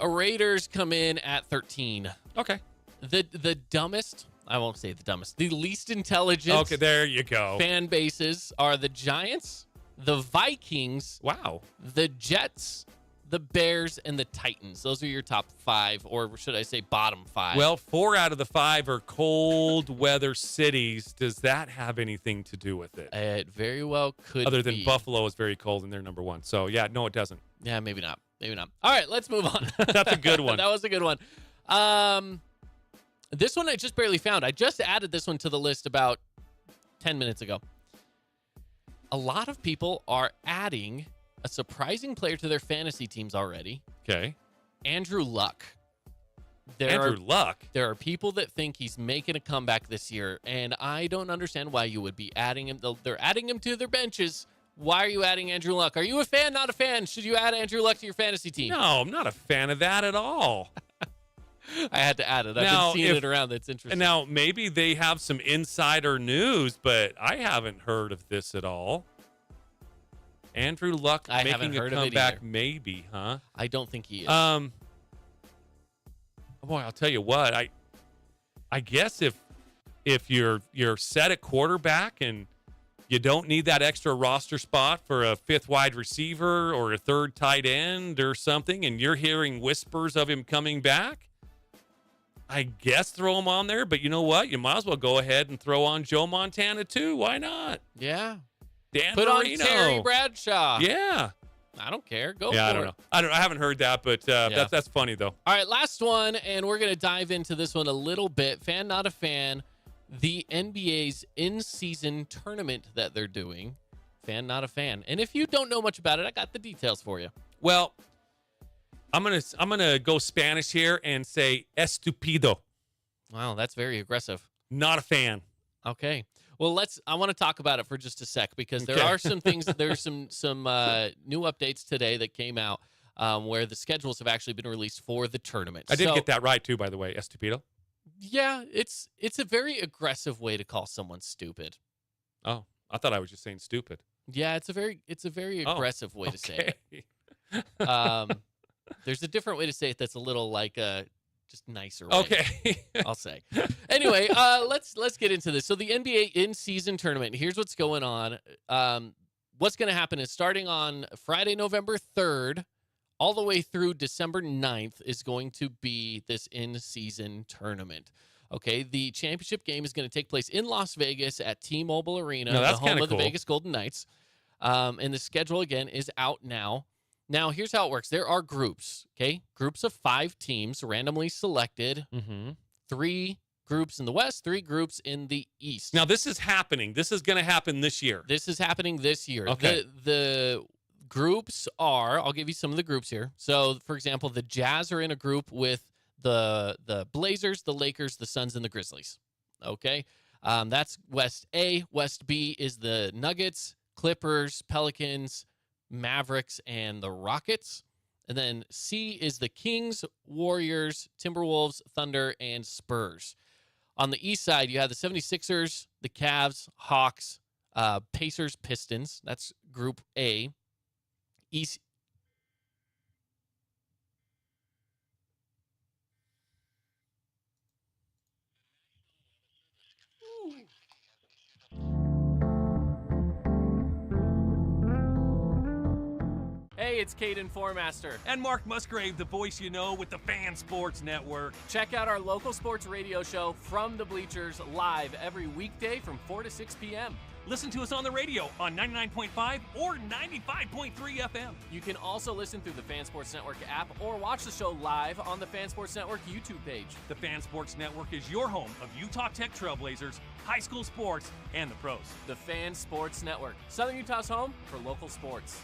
Raiders come in at 13. Okay. The dumbest, I won't say the dumbest, the least intelligent Okay, there you go. fan bases are the Giants, the Vikings, Wow. the Jets, the Bears, and the Titans. Those are your top 5, or should I say bottom 5? Well, 4 out of the 5 are cold weather cities. Does that have anything to do with it? It very well could Other than be. Buffalo is very cold and they're number 1. So, yeah, no, it doesn't. Yeah, maybe not. Maybe not. All right, let's move on. That's a good one. That was a good one. This one I just barely found. I just added this one to the list about 10 minutes ago. A lot of people are adding a surprising player to their fantasy teams already. Okay. Andrew Luck. Luck? There are people that think he's making a comeback this year, and I don't understand why you would be adding him. They're adding him to their benches. Why are you adding Andrew Luck? Are you a fan, not a fan? Should you add Andrew Luck to your fantasy team? No, I'm not a fan of that at all. I had to add it. I've Now, been seeing it around. That's interesting. And now maybe they have some insider news, but I haven't heard of this at all. Andrew Luck I haven't making a heard of it comeback, either. maybe, huh? I don't think he is. Boy, I'll tell you what. I guess if you're set at quarterback and you don't need that extra roster spot for a 5th wide receiver or a 3rd tight end or something, and you're hearing whispers of him coming back, I guess throw him on there. But you know what? You might as well go ahead and throw on Joe Montana too. Why not? Yeah. Dan Put Marino. on Terry Bradshaw. Yeah. I don't care. Go Yeah, for I don't it. know. I haven't heard that, but that's funny though. All right, last one, and we're going to dive into this one a little bit. Fan, not a fan. The NBA's in-season tournament that they're doing. Fan, not a fan. And if you don't know much about it, I got the details for you. Well, I'm gonna go Spanish here and say estúpido. Wow, that's very aggressive. Not a fan. Okay. Well, I want to talk about it for just a sec because there are some things. There's some new updates today that came out where the schedules have actually been released for the tournament. I did get that right too, by the way. Estúpido. Yeah, it's a very aggressive way to call someone stupid. Oh, I thought I was just saying stupid. Yeah, it's a very aggressive way to say it. There's a different way to say it that's a little like just nicer way. Okay. I'll say. Anyway, let's get into this. So the NBA in-season tournament, here's what's going on. What's going to happen is starting on Friday, November 3rd, all the way through December 9th is going to be this in-season tournament. Okay, the championship game is going to take place in Las Vegas at T-Mobile Arena, No, that's the home kinda of the cool. Vegas Golden Knights. And the schedule, again, is out now. Now, here's how it works. There are groups, okay? Groups of 5 teams randomly selected. Mm-hmm. 3 groups in the West, 3 groups in the East. Now, this is happening. This is going to happen this year. This is happening this year. Okay. The groups are, I'll give you some of the groups here. So, for example, the Jazz are in a group with the Blazers, the Lakers, the Suns, and the Grizzlies. Okay? That's West A. West B is the Nuggets, Clippers, Pelicans, Mavericks, and the Rockets. And then C is the Kings, Warriors, Timberwolves, Thunder, and Spurs. On the east side, you have the 76ers, the Cavs, Hawks, Pacers, Pistons. That's Group A. East. Hey, it's Caden Formaster. And Mark Musgrave, the voice you know with the Fan Sports Network. Check out our local sports radio show From the Bleachers live every weekday from 4 to 6 p.m. Listen to us on the radio on 99.5 or 95.3 FM. You can also listen through the Fan Sports Network app or watch the show live on the Fan Sports Network YouTube page. The Fan Sports Network is your home of Utah Tech Trailblazers, high school sports, and the pros. The Fan Sports Network, Southern Utah's home for local sports.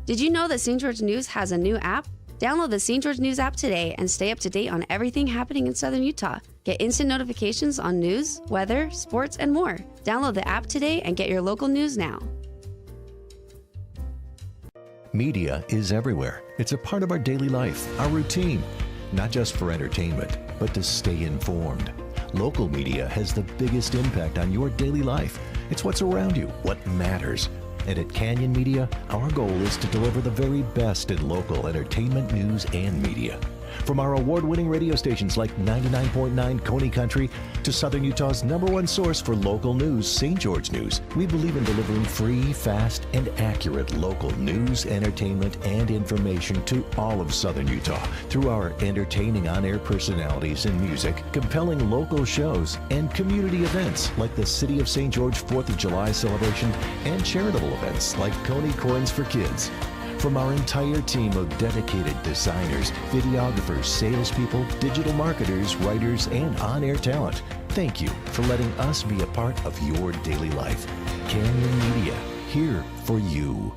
Did you know that St. George News has a new app? Download the St. George News app today and stay up to date on everything happening in Southern Utah. Get instant notifications on news, weather, sports, and more. Download the app today and get your local news now. Media is everywhere. It's a part of our daily life, our routine. Not just for entertainment, but to stay informed. Local media has the biggest impact on your daily life, It's what's around you, what matters. And at Canyon Media, our goal is to deliver the very best in local entertainment, news, and media. From our award-winning radio stations like 99.9 Coney Country to Southern Utah's #1 source for local news, St. George News, we believe in delivering free, fast, and accurate local news, entertainment, and information to all of Southern Utah through our entertaining on-air personalities and music, compelling local shows, and community events like the City of St. George 4th of July celebration and charitable events like Coney Coins for Kids. From our entire team of dedicated designers, videographers, salespeople, digital marketers, writers, and on-air talent, thank you for letting us be a part of your daily life. Canyon Media, here for you.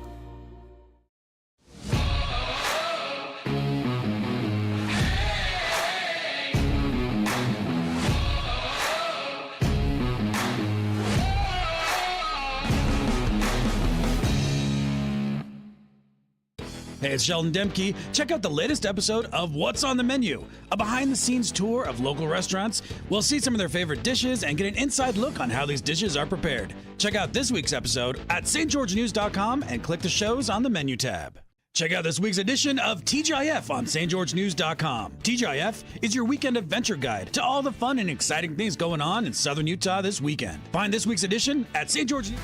Hey, it's Sheldon Demke. Check out the latest episode of What's on the Menu, a behind-the-scenes tour of local restaurants. We'll see some of their favorite dishes and get an inside look on how these dishes are prepared. Check out this week's episode at stgeorgenews.com and click the shows on the menu tab. Check out this week's edition of TGIF on stgeorgenews.com. TGIF is your weekend adventure guide to all the fun and exciting things going on in Southern Utah this weekend. Find this week's edition at St. George News.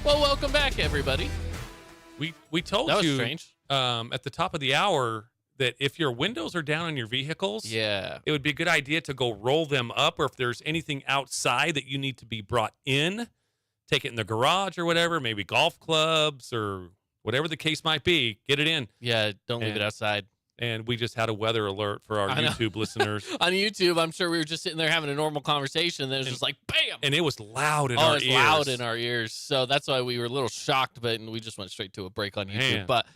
Well, welcome back, everybody. We told That was you strange. At the top of the hour that if your windows are down on your vehicles, it would be a good idea to go roll them up, or if there's anything outside that you need to be brought in, take it in the garage or whatever, maybe golf clubs or whatever the case might be, get it in. Yeah, don't leave it outside. And we just had a weather alert for our YouTube listeners. On YouTube, I'm sure we were just sitting there having a normal conversation, and then it was just like, bam! And it was loud in our ears. It was loud in our ears. So that's why we were a little shocked, but we just went straight to a break on YouTube. Man. But,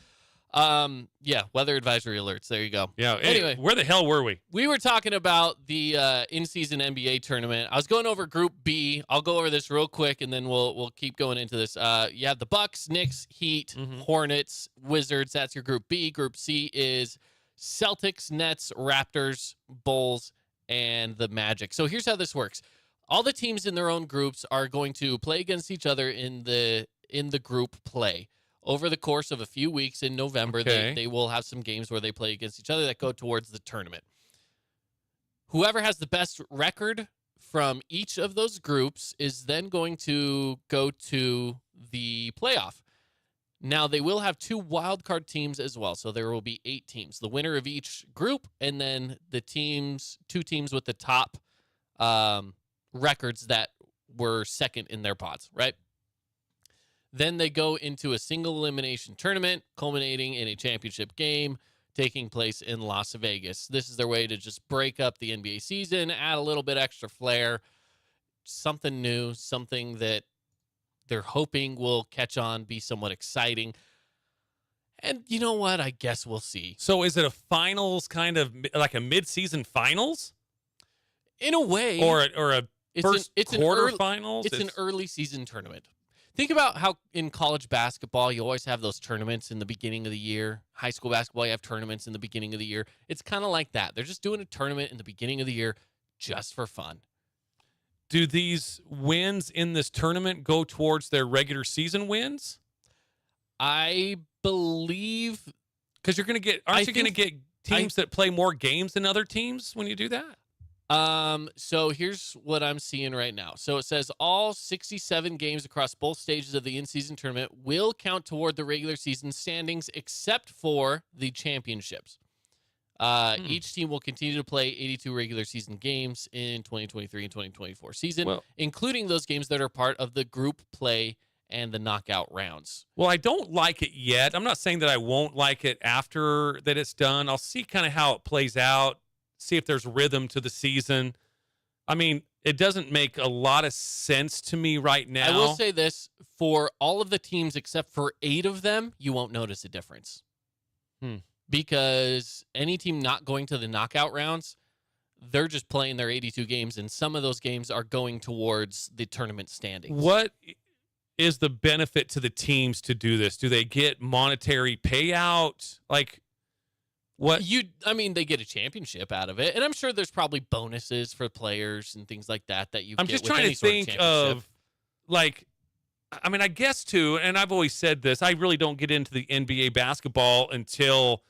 weather advisory alerts. There you go. Yeah. Anyway, where the hell were we? We were talking about the in-season NBA tournament. I was going over Group B. I'll go over this real quick, and then we'll keep going into this. You have the Bucks, Knicks, Heat, Hornets, Wizards. That's your Group B. Group C is Celtics, Nets, Raptors, Bulls, and the Magic. So here's how this works. All the teams in their own groups are going to play against each other in the group play. Over the course of a few weeks in November, they will have some games where they play against each other that go towards the tournament. Whoever has the best record from each of those groups is then going to go to the playoff. Now, they will have 2 wildcard teams as well, so there will be 8 teams. The winner of each group, and then the 2 teams with the top records that were second in their pods, right? Then they go into a single elimination tournament, culminating in a championship game taking place in Las Vegas. This is their way to just break up the NBA season, add a little bit extra flair, something new, something that they're hoping will catch on, be somewhat exciting. And you know what? I guess we'll see. So is it a finals, kind of like a mid-season finals? In a way. Or a first It's quarterfinals? an early season tournament. Think about how in college basketball, you always have those tournaments in the beginning of the year. High school basketball, you have tournaments in the beginning of the year. It's kind of like that. They're just doing a tournament in the beginning of the year just for fun. Do these wins in this tournament go towards their regular season wins? I believe, because you're going to get, aren't you going to get teams that play more games than other teams when you do that? So here's what I'm seeing right now. So it says all 67 games across both stages of the in-season tournament will count toward the regular season standings, except for the championships. Each team will continue to play 82 regular season games in 2023 and 2024 season, including those games that are part of the group play and the knockout rounds. Well, I don't like it yet. I'm not saying that I won't like it after that it's done. I'll see kind of how it plays out, see if there's rhythm to the season. I mean, it doesn't make a lot of sense to me right now. I will say this, for all of the teams except for 8 of them, you won't notice a difference. Because any team not going to the knockout rounds, they're just playing their 82 games, and some of those games are going towards the tournament standings. What is the benefit to the teams to do this? Do they get monetary payout? Like, what? They get a championship out of it, and I'm sure there's probably bonuses for players and things like that you. I'm get just with trying any to sort think of like, I mean, I guess too, and I've always said this, I really don't get into the NBA basketball until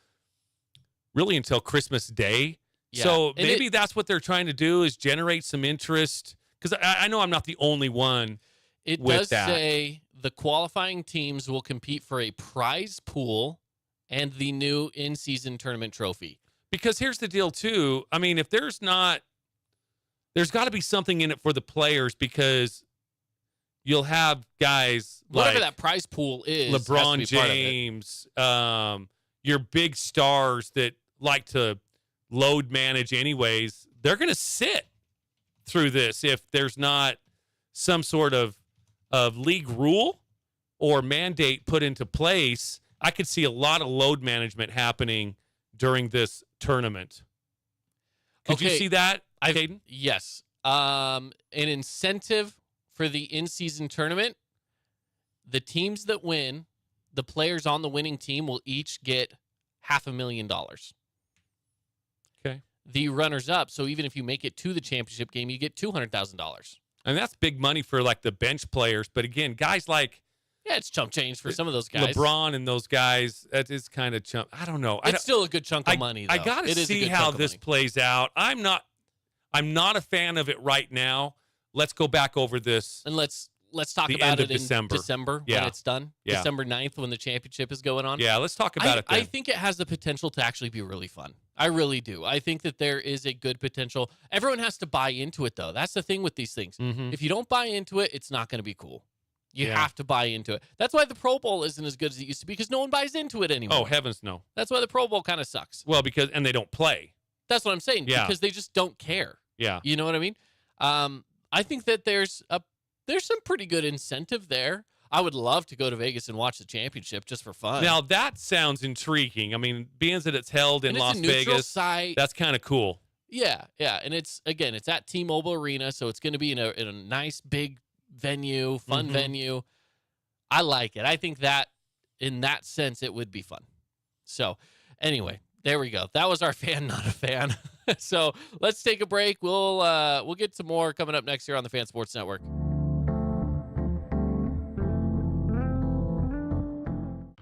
Christmas Day. Yeah. So maybe that's what they're trying to do is generate some interest. Because I know I'm not the only one. It with does that. say the qualifying teams will compete for a prize pool and the new in-season tournament trophy. Because here's the deal, too. I mean, if there's got to be something in it for the players because you'll have guys Whatever like that prize pool is, LeBron has to be part of it. James, your big stars that like to load manage anyways, they're going to sit through this if there's not some sort of league rule or mandate put into place. I could see a lot of load management happening during this tournament. Could you see that, Caden? Yes. An incentive for the in-season tournament, the teams that win, the players on the winning team will each get $500,000. Okay. The runners-up, so even if you make it to the championship game, you get $200,000. And that's big money for, like, the bench players. But, again, guys like Yeah, it's chump change for some of those guys. LeBron and those guys, that is kind of chump. I don't know. It's still a good chunk of money, though. I got to see how this plays out. I'm not a fan of it right now. Let's go back over this. And let's talk the about end it of in December. when it's done. Yeah. December 9th when the championship is going on. Yeah, let's talk about it then. I think it has the potential to actually be really fun. I really do. I think that there is a good potential. Everyone has to buy into it, though. That's the thing with these things. Mhm. If you don't buy into it, it's not going to be cool. You have to buy into it. That's why the Pro Bowl isn't as good as it used to be, because no one buys into it anymore. Oh, heavens no. That's why the Pro Bowl kind of sucks. Well, and they don't play. That's what I'm saying. Yeah. Because they just don't care. Yeah. You know what I mean? I think that there's some pretty good incentive there. I would love to go to Vegas and watch the championship just for fun. Now, that sounds intriguing. I mean, being that it's held in And Las it's a neutral Vegas, site. that's kind of cool. Yeah. And it's at T-Mobile Arena, so it's going to be in a nice big venue, fun venue. I like it. I think that in that sense, it would be fun. So anyway, there we go. That was our fan, not a fan. So let's take a break. We'll get some more coming up next here on the Fan Sports Network.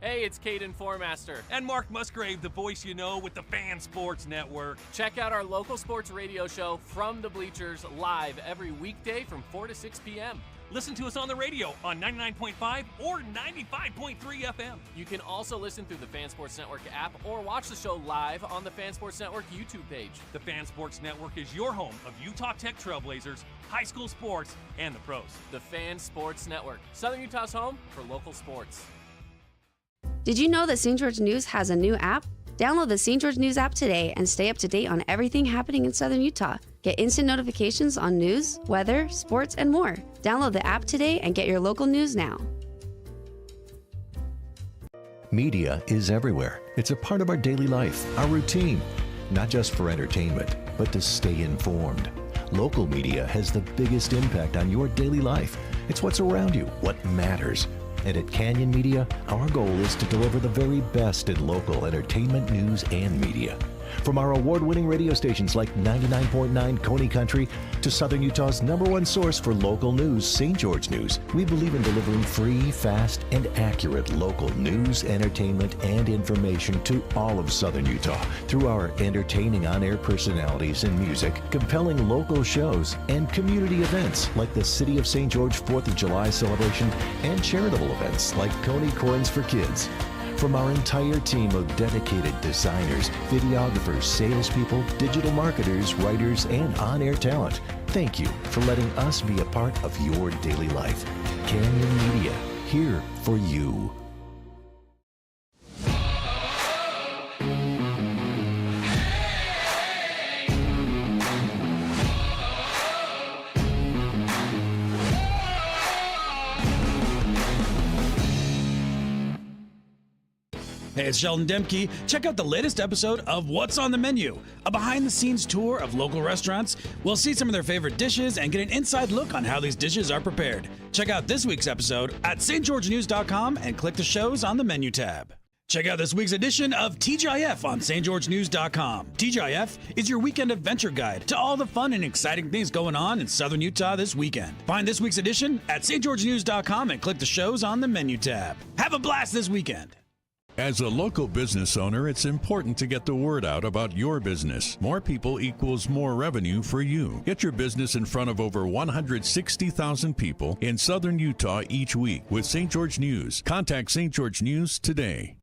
Hey, it's Caden Formaster. And Mark Musgrave, the voice you know with the Fan Sports Network. Check out our local sports radio show From the Bleachers live every weekday from 4 to 6 p.m. Listen to us on the radio on 99.5 or 95.3 FM. You can also listen through the Fan Sports Network app or watch the show live on the Fan Sports Network YouTube page. The Fan Sports Network is your home of Utah Tech Trailblazers, high school sports, and the pros. The Fan Sports Network, Southern Utah's home for local sports. Did you know that St. George News has a new app? Download the St. George News app today and stay up to date on everything happening in Southern Utah. Get instant notifications on news, weather, sports, and more. Download the app today and get your local news now. Media is everywhere. It's a part of our daily life, our routine. Not just for entertainment, but to stay informed. Local media has the biggest impact on your daily life. It's what's around you, what matters. And at Canyon Media, our goal is to deliver the very best in local entertainment, news, and media. From our award-winning radio stations like 99.9 Coney Country to Southern Utah's #1 source for local news, St. George News, we believe in delivering free, fast, and accurate local news, entertainment, and information to all of Southern Utah through our entertaining on-air personalities and music, compelling local shows, and community events like the City of St. George 4th of July celebration and charitable events like Coney Coins for Kids. From our entire team of dedicated designers, videographers, salespeople, digital marketers, writers, and on-air talent, thank you for letting us be a part of your daily life. Canyon Media, here for you. Hey, it's Sheldon Demke. Check out the latest episode of What's on the Menu, a behind-the-scenes tour of local restaurants. We'll see some of their favorite dishes and get an inside look on how these dishes are prepared. Check out this week's episode at stgeorgenews.com and click the shows on the menu tab. Check out this week's edition of TGIF on stgeorgenews.com. TGIF is your weekend adventure guide to all the fun and exciting things going on in Southern Utah this weekend. Find this week's edition at stgeorgenews.com and click the shows on the menu tab. Have a blast this weekend. As a local business owner, it's important to get the word out about your business. More people equals more revenue for you. Get your business in front of over 160,000 people in Southern Utah each week with St. George News. Contact St. George News today.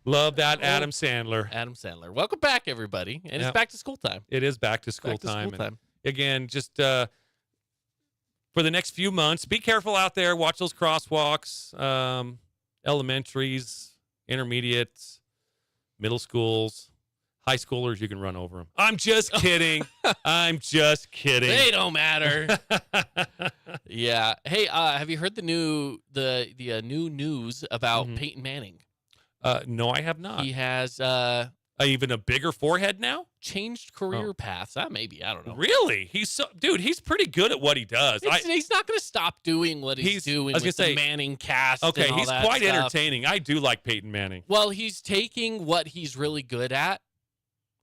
Love that, Adam Sandler. Adam Sandler. Welcome back, everybody. And it's back to school time. It is back to school time. And again, just for the next few months, be careful out there. Watch those crosswalks, elementaries, intermediates, middle schools, high schoolers. You can run over them. I'm just kidding. I'm just kidding. They don't matter. Yeah. Hey, have you heard the new news about Peyton Manning? No, I have not. He has even a bigger forehead now? Changed career paths. Maybe. I don't know. Really? He's pretty good at what he does. He's not going to stop doing what he's doing with the Manning cast. Okay, and all he's that quite stuff. entertaining. I do like Peyton Manning. Well, he's taking what he's really good at,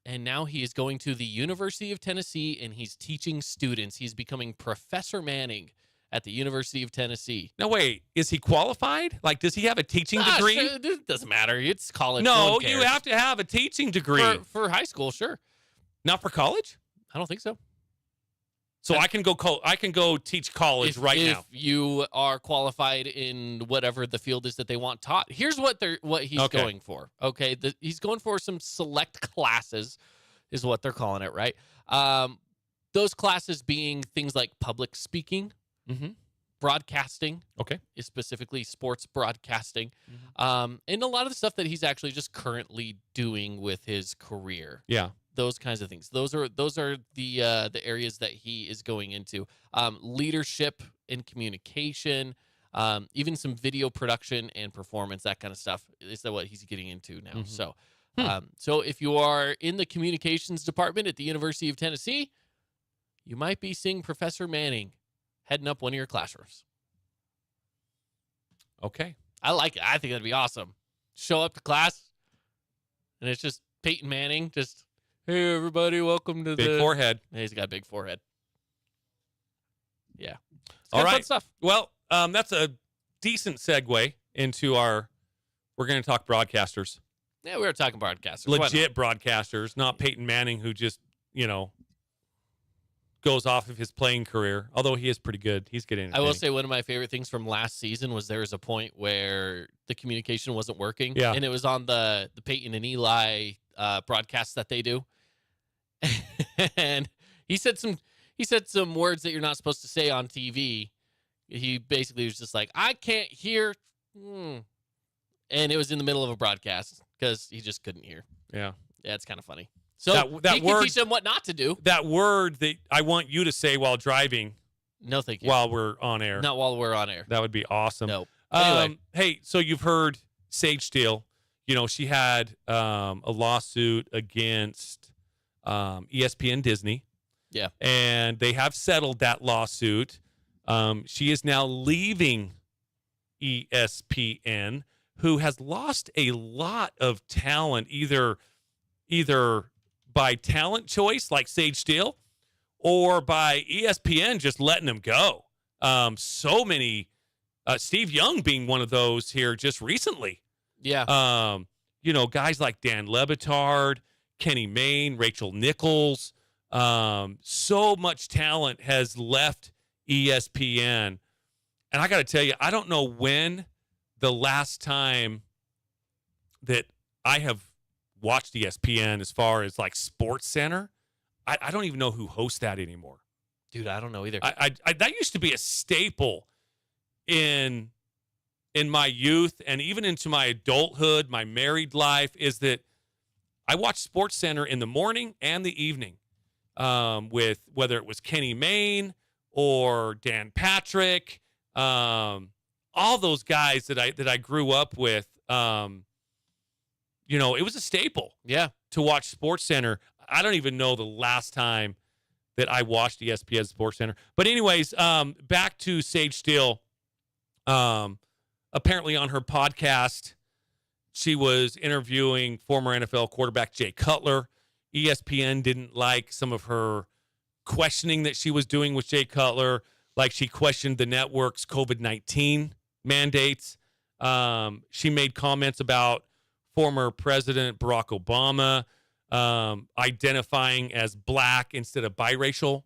and now he is going to the University of Tennessee, and he's teaching students. He's becoming Professor Manning at the University of Tennessee. No, wait. Is he qualified? Like, does he have a teaching degree? Sure, it doesn't matter. It's college. No, you have to have a teaching degree. For high school, sure. Not for college? I don't think so. So I can go teach college now. If you are qualified in whatever the field is that they want taught. Here's what he's going for. Okay, he's going for some select classes is what they're calling it, right? Those classes being things like public speaking, broadcasting, specifically sports broadcasting, and a lot of the stuff that he's actually just currently doing with his career. Yeah, those kinds of things. Those are the areas that he is going into. Leadership and communication, even some video production and performance, that kind of stuff is what he's getting into now. So, so if you are in the communications department at the University of Tennessee, you might be seeing Professor Manning heading up one of your classrooms. Okay. I like it. I think that'd be awesome. Show up to class, and it's just Peyton Manning. Just, hey, everybody, welcome to big forehead. Yeah, he's got a big forehead. Yeah. All right. Fun stuff. Well, that's a decent segue into we're going to talk broadcasters. Yeah, we were talking broadcasters. Legit broadcasters, not Peyton Manning, who just, goes off of his playing career, although he is pretty good. He's getting. I will say one of my favorite things from last season was there was a point where the communication wasn't working, and it was on the Peyton and Eli broadcasts that they do, and he said some words that you're not supposed to say on TV. He basically was just like, "I can't hear," and it was in the middle of a broadcast because he just couldn't hear. Yeah, it's kind of funny. So that he word, can teach them what not to do. That word that I want you to say while driving. No, thank you. While we're on air. Not while we're on air. That would be awesome. No. Anyway. Hey, so you've heard Sage Steele. She had a lawsuit against ESPN Disney. Yeah. And they have settled that lawsuit. She is now leaving ESPN, who has lost a lot of talent, either by talent choice like Sage Steele or by ESPN just letting him go. So many, Steve Young being one of those here just recently. Yeah. Guys like Dan Le Batard, Kenny Mayne, Rachel Nichols. So much talent has left ESPN. And I got to tell you, I don't know when the last time that I have watched ESPN as far as like Sports Center. I don't even know who hosts that anymore. Dude, I don't know either. I that used to be a staple in my youth and even into my adulthood, my married life, is that I watched Sports Center in the morning and the evening, with whether it was Kenny Mayne or Dan Patrick, all those guys that I grew up with. It was a staple. Yeah. To watch Sports Center. I don't even know the last time that I watched ESPN Sports Center. But anyways, back to Sage Steele. Apparently on her podcast, she was interviewing former NFL quarterback Jay Cutler. ESPN didn't like some of her questioning that she was doing with Jay Cutler. Like she questioned the network's COVID-19 mandates. She made comments about former President Barack Obama identifying as black instead of biracial.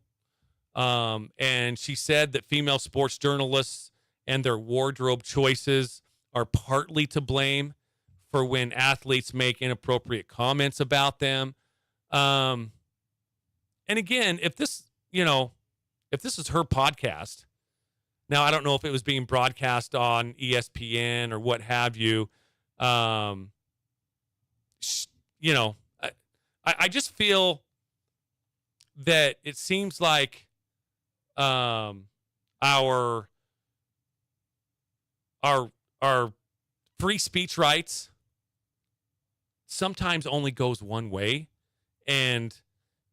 And she said that female sports journalists and their wardrobe choices are partly to blame for when athletes make inappropriate comments about them. And again, if this is her podcast, now I don't know if it was being broadcast on ESPN or what have you. I just feel that it seems like our free speech rights sometimes only goes one way. And,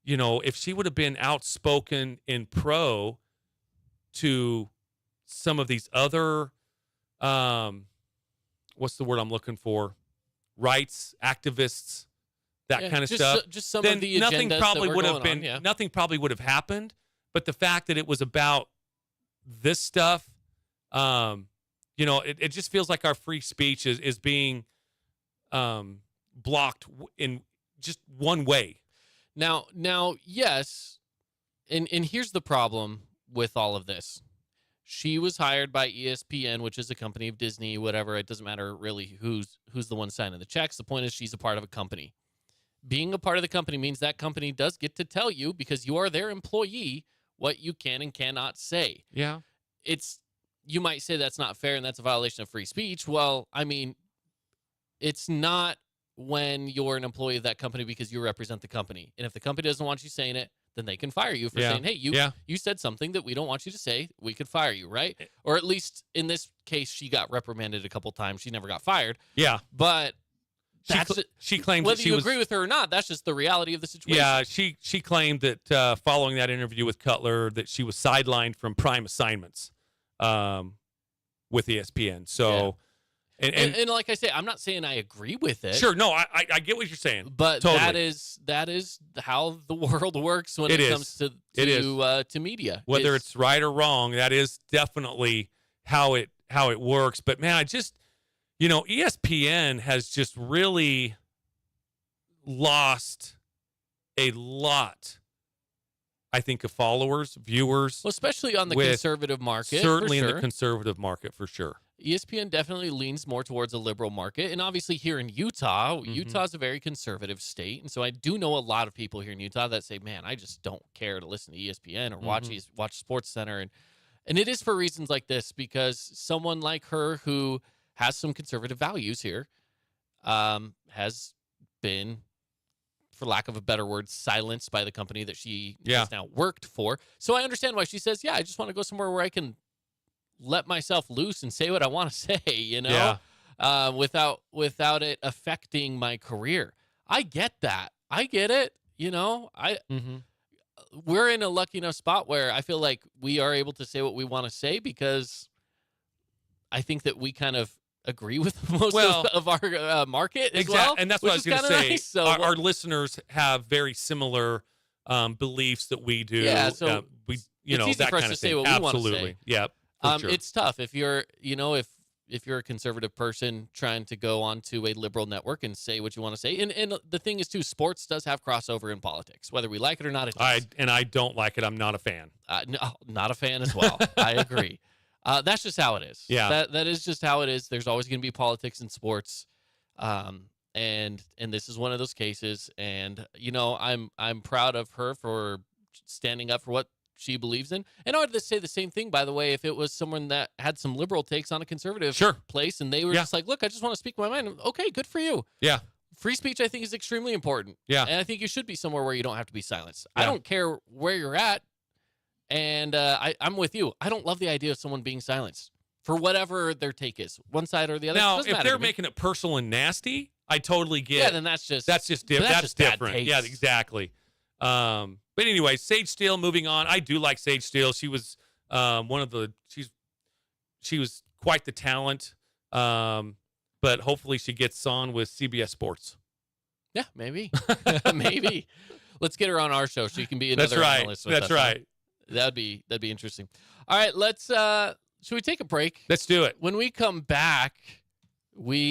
if she would have been outspoken in pro to some of these other, what's the word I'm looking for? Rights activists, that kind of stuff. Just some then of the nothing agendas probably that were would have going been. on, yeah. Nothing probably would have happened. But the fact that it was about this stuff, it just feels like our free speech is being blocked in just one way. Now, yes, and here's the problem with all of this. She was hired by ESPN, which is a company of Disney, whatever. It doesn't matter really who's the one signing the checks. The point is she's a part of a company. Being a part of the company means that company does get to tell you, because you are their employee, what you can and cannot say. Yeah. You might say that's not fair and that's a violation of free speech. Well, I mean, it's not when you're an employee of that company because you represent the company. And if the company doesn't want you saying it, then they can fire you for saying, hey, you said something that we don't want you to say. We could fire you, right? Or at least in this case, she got reprimanded a couple times. She never got fired. Yeah. But she claimed whether that she you was, agree with her or not, that's just the reality of the situation. Yeah, she claimed that following that interview with Cutler, that she was sidelined from prime assignments with ESPN. So, and like I say, I'm not saying I agree with it. Sure, no, I get what you're saying, but totally. that is how the world works when it comes to media. Whether it's right or wrong, that is definitely how it works. But man, ESPN has just really lost a lot, I think, of followers, viewers. Well, especially on the conservative market. Certainly for in sure. the conservative market, for sure. ESPN definitely leans more towards a liberal market. And obviously here in Utah, Utah's a very conservative state. And so I do know a lot of people here in Utah that say, man, I just don't care to listen to ESPN or watch Sports Center. And it is for reasons like this, because someone like her who has some conservative values here has been, for lack of a better word, silenced by the company that she has now worked for. So I understand why she says, I just want to go somewhere where I can let myself loose and say what I want to say, without it affecting my career. I get that. I get it. We're in a lucky enough spot where I feel like we are able to say what we want to say, because I think that we kind of agree with most of our market as well. And that's what I was going to say. Nice. So our listeners have very similar beliefs that we do. Yeah, so it's easy that for us kind to of say thing. what we want to say. Absolutely. Yeah. Sure. It's tough if you're, if if you're a conservative person trying to go onto a liberal network and say what you want to say. And the thing is, too, sports does have crossover in politics, whether we like it or not. It does. I don't like it. I'm not a fan. No, not a fan as well. I agree. That's just how it is. Yeah. That is just how it is. There's always going to be politics in sports. And this is one of those cases. And, I'm proud of her for standing up for what she believes in. And I would say the same thing, by the way, if it was someone that had some liberal takes on a conservative place and they were just like, look, I just want to speak my mind. Okay, good for you. Yeah. Free speech, I think, is extremely important. Yeah. And I think you should be somewhere where you don't have to be silenced. Yeah. I don't care where you're at. And I'm with you. I don't love the idea of someone being silenced for whatever their take is, one side or the other. Now, if they're making it personal and nasty, I totally get. Then that's just that's different. Yeah, exactly. But anyway, Sage Steele. Moving on, I do like Sage Steele. She was she was quite the talent. But hopefully she gets on with CBS Sports. Yeah, maybe, maybe. Let's get her on our show so you can be another analyst with us. That's right. That'd be interesting. All right, let's. Should we take a break? Let's do it. When we come back, we're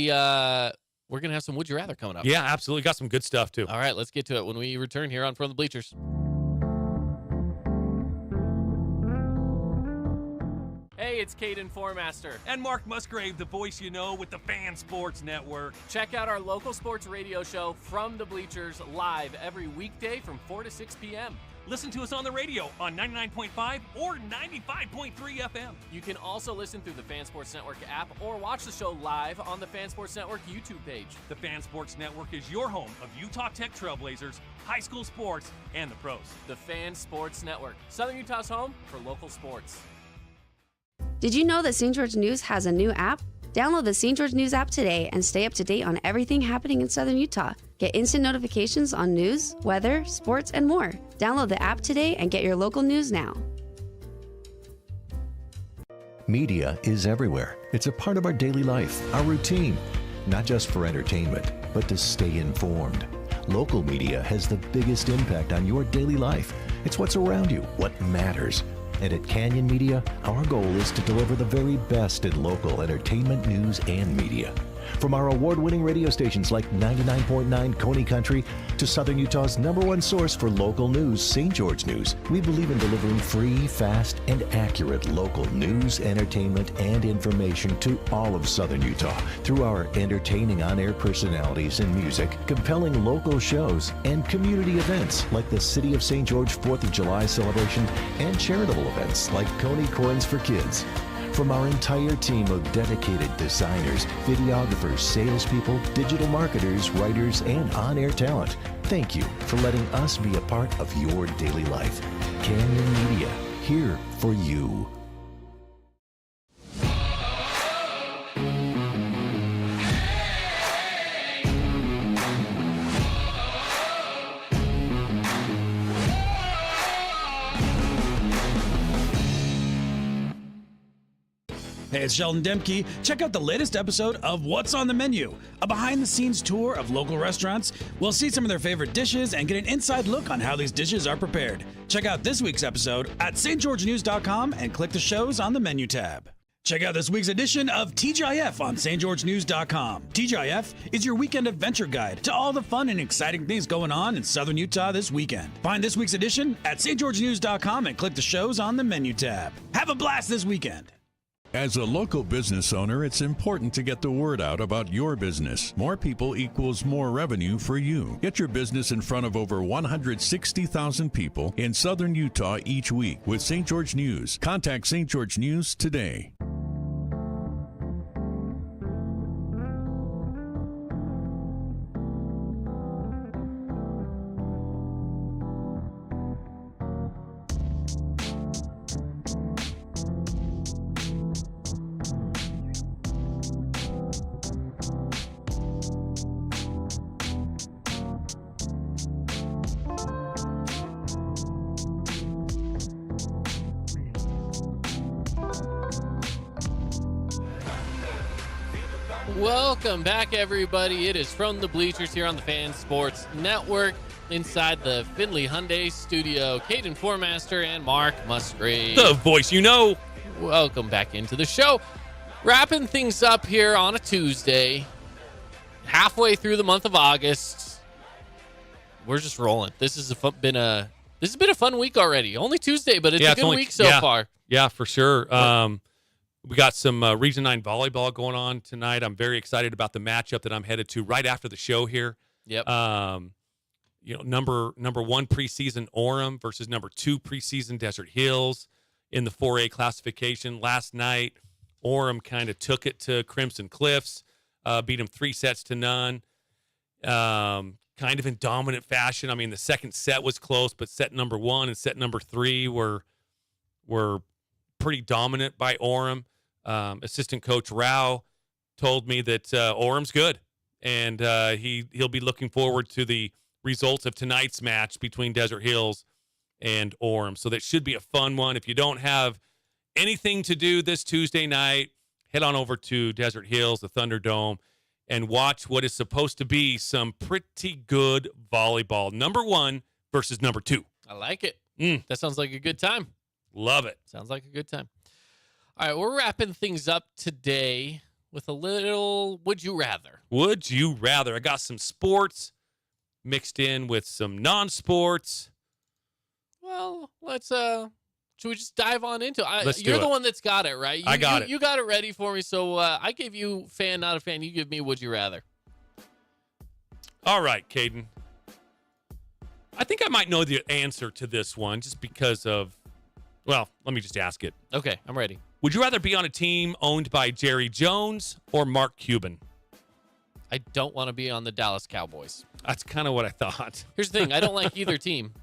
gonna have some Would You Rather coming up. Yeah, absolutely. Got some good stuff too. All right, let's get to it when we return here on From the Bleachers. Hey, it's Caden Formaster. And Mark Musgrave, the voice you know with the Fan Sports Network. Check out our local sports radio show, From the Bleachers, live every weekday from 4 to 6 p.m. Listen to us on the radio on 99.5 or 95.3 FM. You can also listen through the Fan Sports Network app or watch the show live on the Fan Sports Network YouTube page. The Fan Sports Network is your home of Utah Tech Trailblazers, high school sports, and the pros. The Fan Sports Network, Southern Utah's home for local sports. Did you know that St. George News has a new app? Download the St. George News app today and stay up to date on everything happening in Southern Utah. Get instant notifications on news, weather, sports, and more. Download the app today and get your local news now. Media is everywhere. It's a part of our daily life, our routine, not just for entertainment, but to stay informed. Local media has the biggest impact on your daily life. It's what's around you, what matters. And at Canyon Media, our goal is to deliver the very best in local entertainment, news, and media. From our award-winning radio stations like 99.9 Coney Country to Southern Utah's #1 source for local news, St. George News, we believe in delivering free, fast, and accurate local news, entertainment, and information to all of Southern Utah through our entertaining on-air personalities and music, compelling local shows, and community events like the City of St. George 4th of July celebration and charitable events like Coney Coins for Kids. From our entire team of dedicated designers, videographers, salespeople, digital marketers, writers, and on-air talent, thank you for letting us be a part of your daily life. Canyon Media, here for you. Hey, it's Sheldon Demke. Check out the latest episode of What's on the Menu, a behind-the-scenes tour of local restaurants. We'll see some of their favorite dishes and get an inside look on how these dishes are prepared. Check out this week's episode at stgeorgenews.com and click the shows on the menu tab. Check out this week's edition of TGIF on stgeorgenews.com. TGIF is your weekend adventure guide to all the fun and exciting things going on in Southern Utah this weekend. Find this week's edition at stgeorgenews.com and click the shows on the menu tab. Have a blast this weekend. As a local business owner, it's important to get the word out about your business. More people equals more revenue for you. Get your business in front of over 160,000 people in Southern Utah each week with St. George News. Contact St. George News today. Welcome back, everybody. It is From the Bleachers here on the Fan Sports Network inside the Findlay Hyundai studio. Caden Formaster and Mark Musgrave. The voice you know. Welcome back into the show. Wrapping things up here on a Tuesday, halfway through the month of August. We're just rolling. This has been a fun week already. Only Tuesday, but it's a good week so far. Yeah, for sure. We got some Region 9 volleyball going on tonight. I'm very excited about the matchup that I'm headed to right after the show here. Yep. Number 1 preseason Orem versus number 2 preseason Desert Hills in the 4A classification. Last night, Orem kind of took it to Crimson Cliffs, beat them 3-0. Kind of in dominant fashion. I mean, the second set was close, but set number 1 and set number 3 were pretty dominant by Orem. Assistant coach Rao told me that Orem's good, and he'll be looking forward to the results of tonight's match between Desert Hills and Orem. So that should be a fun one. If you don't have anything to do this Tuesday night, head on over to Desert Hills, the Thunderdome, and watch what is supposed to be some pretty good volleyball. Number 1 versus number 2. I like it. That sounds like a good time. Love it. Sounds like a good time. All right, we're wrapping things up today with a little Would You Rather. Would you rather? I got some sports mixed in with some non-sports. Well, let's should we just dive on into it? Let's do You're it. the one that's got it, right? I got it. You got it ready for me, so I gave you fan, not a fan. You give me Would You Rather. All right, Caden. I think I might know the answer to this one just because of, well, let me just ask it. Okay, I'm ready. Would you rather be on a team owned by Jerry Jones or Mark Cuban? I don't want to be on the Dallas Cowboys. That's kind of what I thought. Here's the thing. I don't like either team.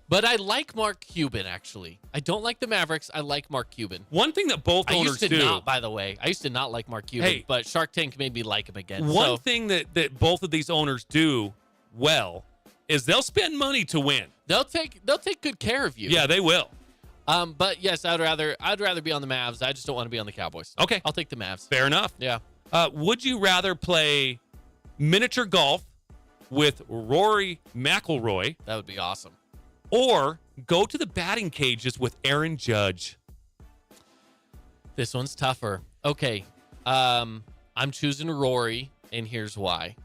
But I like Mark Cuban, actually. I don't like the Mavericks. I like Mark Cuban. One thing that both owners do. Not, by the way. I used to not like Mark Cuban, but Shark Tank made me like him again. One thing that both of these owners do well is they'll spend money to win. They'll take good care of you. Yeah, they will. But yes, I'd rather be on the Mavs. I just don't want to be on the Cowboys. Okay. I'll take the Mavs. Fair enough. Yeah. Would you rather play miniature golf with Rory McIlroy? That would be awesome. Or go to the batting cages with Aaron Judge? This one's tougher. Okay. I'm choosing Rory, and here's why.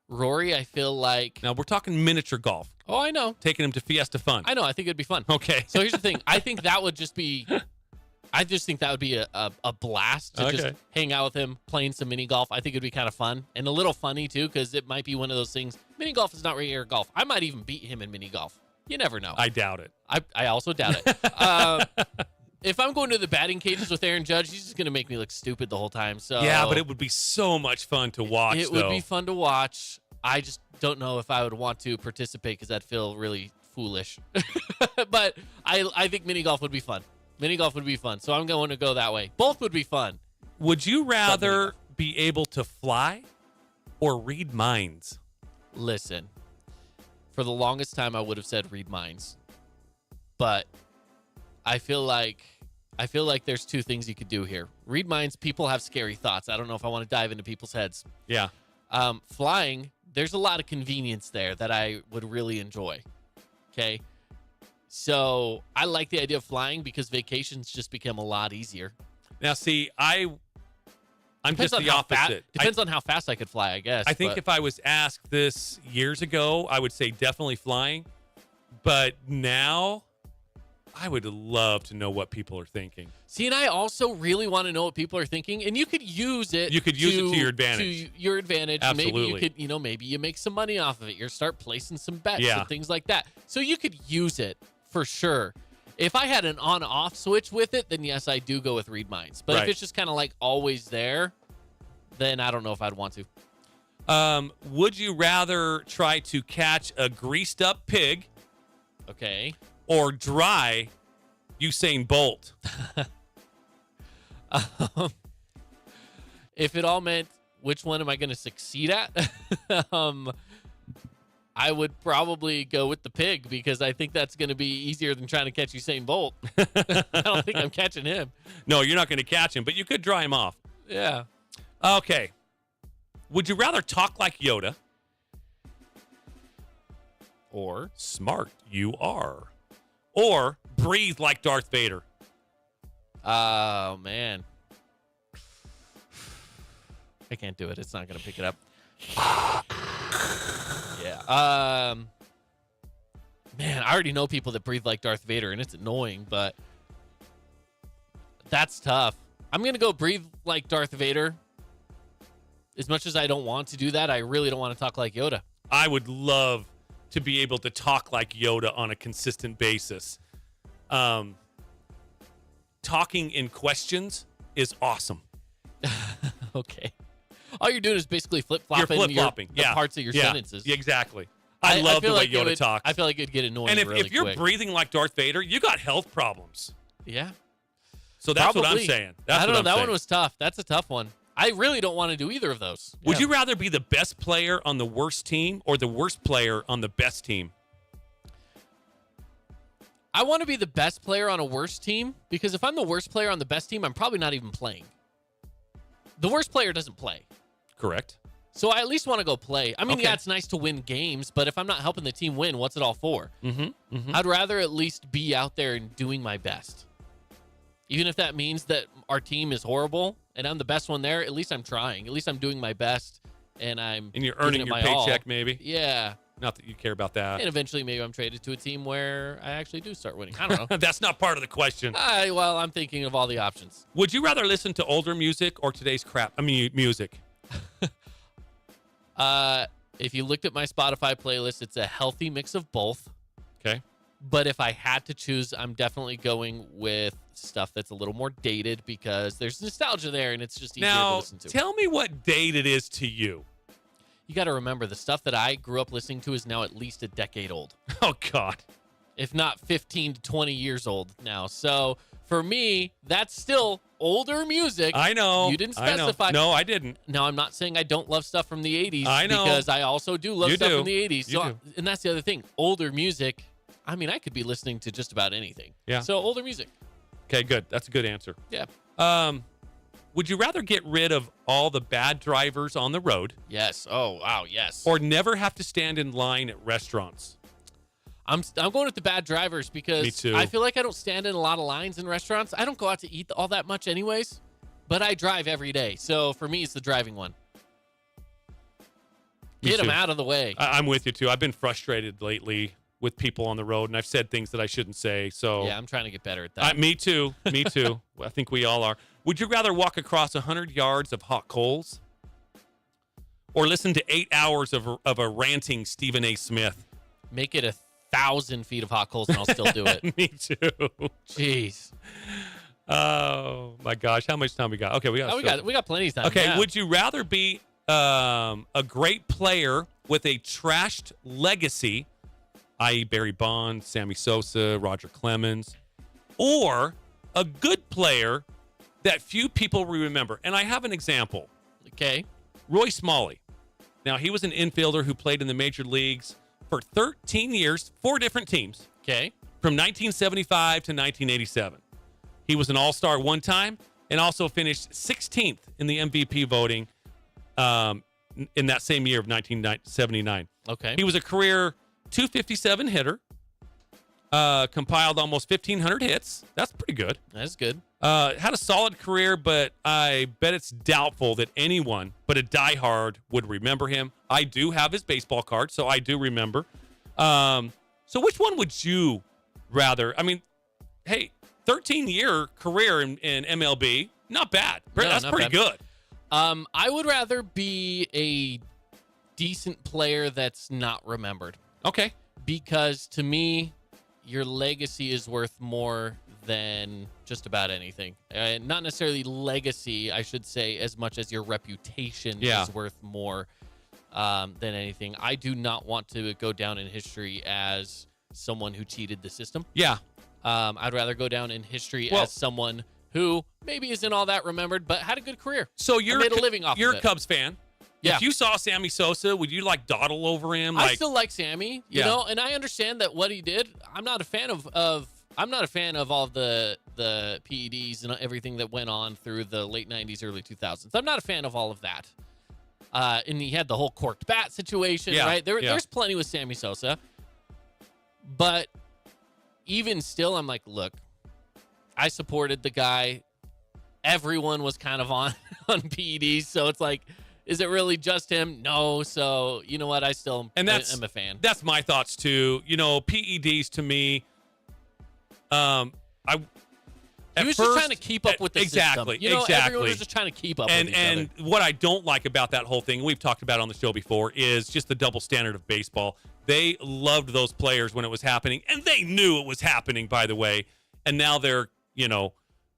Rory, I feel like... Now, we're talking miniature golf. Oh, I know. Taking him to Fiesta Fun. I know. I think it'd be fun. Okay. So here's the thing. I think that would just be... I just think that would be a blast to just hang out with him, playing some mini golf. I think it'd be kind of fun and a little funny, too, because it might be one of those things. Mini golf is not regular golf. I might even beat him in mini golf. You never know. I doubt it. I also doubt it. If I'm going to the batting cages with Aaron Judge, he's just going to make me look stupid the whole time. So yeah, but it would be so much fun to watch, It would be fun to watch. I just don't know if I would want to participate because I'd feel really foolish. But I think mini golf would be fun. Mini golf would be fun. So I'm going to go that way. Both would be fun. Would you rather be able to fly or read minds? Listen. For the longest time, I would have said read minds, but I feel like there's two things you could do here. Read minds. People have scary thoughts. I don't know if I want to dive into people's heads. Yeah. Flying. There's a lot of convenience there that I would really enjoy. Okay. So I like the idea of flying because vacations just become a lot easier. Now, see, I'm just the opposite. Depends on how fast I could fly, I guess. I think if I was asked this years ago, I would say definitely flying. But now, I would love to know what people are thinking. See, and I also really want to know what people are thinking, and you could use it. You could use it to your advantage. To your advantage. Absolutely. Maybe you could, maybe you make some money off of it. You start placing some bets Yeah. and things like that. So you could use it for sure. If I had an on-off switch with it, then yes, I do go with read minds. But if it's just kind of like always there, then I don't know if I'd want to. Would you rather try to catch a greased up pig? Okay. Or dry Usain Bolt? If it all meant which one am I going to succeed at, I would probably go with the pig because I think that's going to be easier than trying to catch Usain Bolt. I don't think I'm catching him. No, you're not going to catch him, but you could dry him off. Yeah. Okay. Would you rather talk like Yoda or smart you are? Or breathe like Darth Vader? Oh, man. I can't do it. It's not going to pick it up. Yeah. Man, I already know people that breathe like Darth Vader, and it's annoying, but that's tough. I'm going to go breathe like Darth Vader. As much as I don't want to do that, I really don't want to talk like Yoda. I would love to be able to talk like Yoda on a consistent basis. Talking in questions is awesome. Okay. All you're doing is basically flip-flopping, You're flip-flopping. the parts of your sentences. Yeah, exactly. I love the way Yoda talks. I feel like it'd get annoying and really if you're quick. breathing like Darth Vader, you got health problems. Yeah. So that's what I'm Probably. saying. I don't know. That one was tough. That's a tough one. I really don't want to do either of those. Would you rather be the best player on the worst team or the worst player on the best team? I want to be the best player on a worst team because if I'm the worst player on the best team, I'm probably not even playing. The worst player doesn't play. Correct. So I at least want to go play. I mean, Okay. yeah, it's nice to win games, but if I'm not helping the team win, what's it all for? Mm-hmm. I'd rather at least be out there and doing my best. Even if that means that our team is horrible and I'm the best one there, at least I'm trying. At least I'm doing my best and you're earning your paycheck, maybe? Yeah. Not that you care about that. And eventually maybe I'm traded to a team where I actually do start winning. I don't know. That's not part of the question. Well, I'm thinking of all the options. Would you rather listen to older music or today's music? If you looked at my Spotify playlist, it's a healthy mix of both. Okay. But if I had to choose, I'm definitely going with stuff that's a little more dated because there's nostalgia there and it's just easier to listen to. Tell me what date it is to you. You got to remember, the stuff that I grew up listening to is now at least a decade old. Oh, God. If not 15 to 20 years old now. So for me, that's still older music. I know. You didn't specify. No, I didn't. Now, I'm not saying I don't love stuff from the 80s. I know. Because I also do love stuff from the 80s. You do. And that's the other thing. Older music, I mean, I could be listening to just about anything. Yeah. So older music. Okay, good. That's a good answer. Yeah. Would you rather get rid of all the bad drivers on the road Yes. Oh, wow. Yes. or never have to stand in line at restaurants? I'm going with the bad drivers because Me too. I feel like I don't stand in a lot of lines in restaurants. I don't go out to eat all that much anyways, but I drive every day. So for me, it's the driving one. Me Get them too. out of the way. I'm with you, too. I've been frustrated lately with people on the road, and I've said things that I shouldn't say. So Yeah, I'm trying to get better at that. Me too. Me too. I think we all are. Would you rather walk across 100 yards of hot coals or listen to 8 hours of a ranting Stephen A. Smith? Make it 1,000 feet of hot coals and I'll still do it. Me too. Jeez. Oh, my gosh. How much time we got? Okay, we got plenty of time. Okay, yeah. would you rather be a great player with a trashed legacy, i.e. Barry Bonds, Sammy Sosa, Roger Clemens, or a good player that few people remember? And I have an example. Okay. Roy Smalley. Now, he was an infielder who played in the major leagues for 13 years, 4 different teams, Okay. from 1975 to 1987. He was an all-star one time and also finished 16th in the MVP voting in that same year of 1979. Okay. He was a career 257 hitter, compiled almost 1,500 hits. That's pretty good. That's good. Had a solid career, but I bet it's doubtful that anyone but a diehard would remember him. I do have his baseball card, so I do remember. So which one would you rather? I mean, hey, 13-year career in MLB, not bad. That's not pretty bad. good. I would rather be a decent player that's not remembered Okay. because to me, your legacy is worth more than just about anything. Not necessarily legacy, I should say, as much as your reputation is worth more than anything. I do not want to go down in history as someone who cheated the system. Yeah. I'd rather go down in history as someone who maybe isn't all that remembered, but had a good career. So you're made a living off you're of a it. Cubs fan. Yeah. If you saw Sammy Sosa, would you like dawdle over him? I still like Sammy, you Yeah. know, and I understand that what he did. I'm not a fan of I'm not a fan of all the PEDs and everything that went on through the late 90s, early 2000s. I'm not a fan of all of that. And he had the whole corked bat situation, right? There's plenty with Sammy Sosa. But even still, I'm like, look, I supported the guy everyone was kind of on PEDs. So it's like, is it really just him? No. So you know what? I still am a fan. That's my thoughts too. PEDs to me, he was just trying to keep up with the system. Exactly. Everyone was just trying to keep up with each other. And what I don't like about that whole thing, we've talked about on the show before, is just the double standard of baseball. They loved those players when it was happening, and they knew it was happening, by the way. And now they're,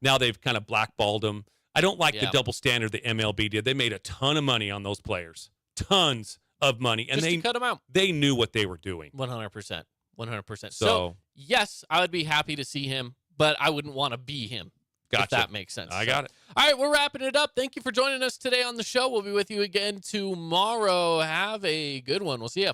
now they've kind of blackballed them. I don't like the double standard the MLB did. They made a ton of money on those players. Tons of money. And just to cut them out. They knew what they were doing. 100%. 100%. So, yes, I would be happy to see him, but I wouldn't want to be him. Gotcha. If that makes sense. I got it. All right, we're wrapping it up. Thank you for joining us today on the show. We'll be with you again tomorrow. Have a good one. We'll see you.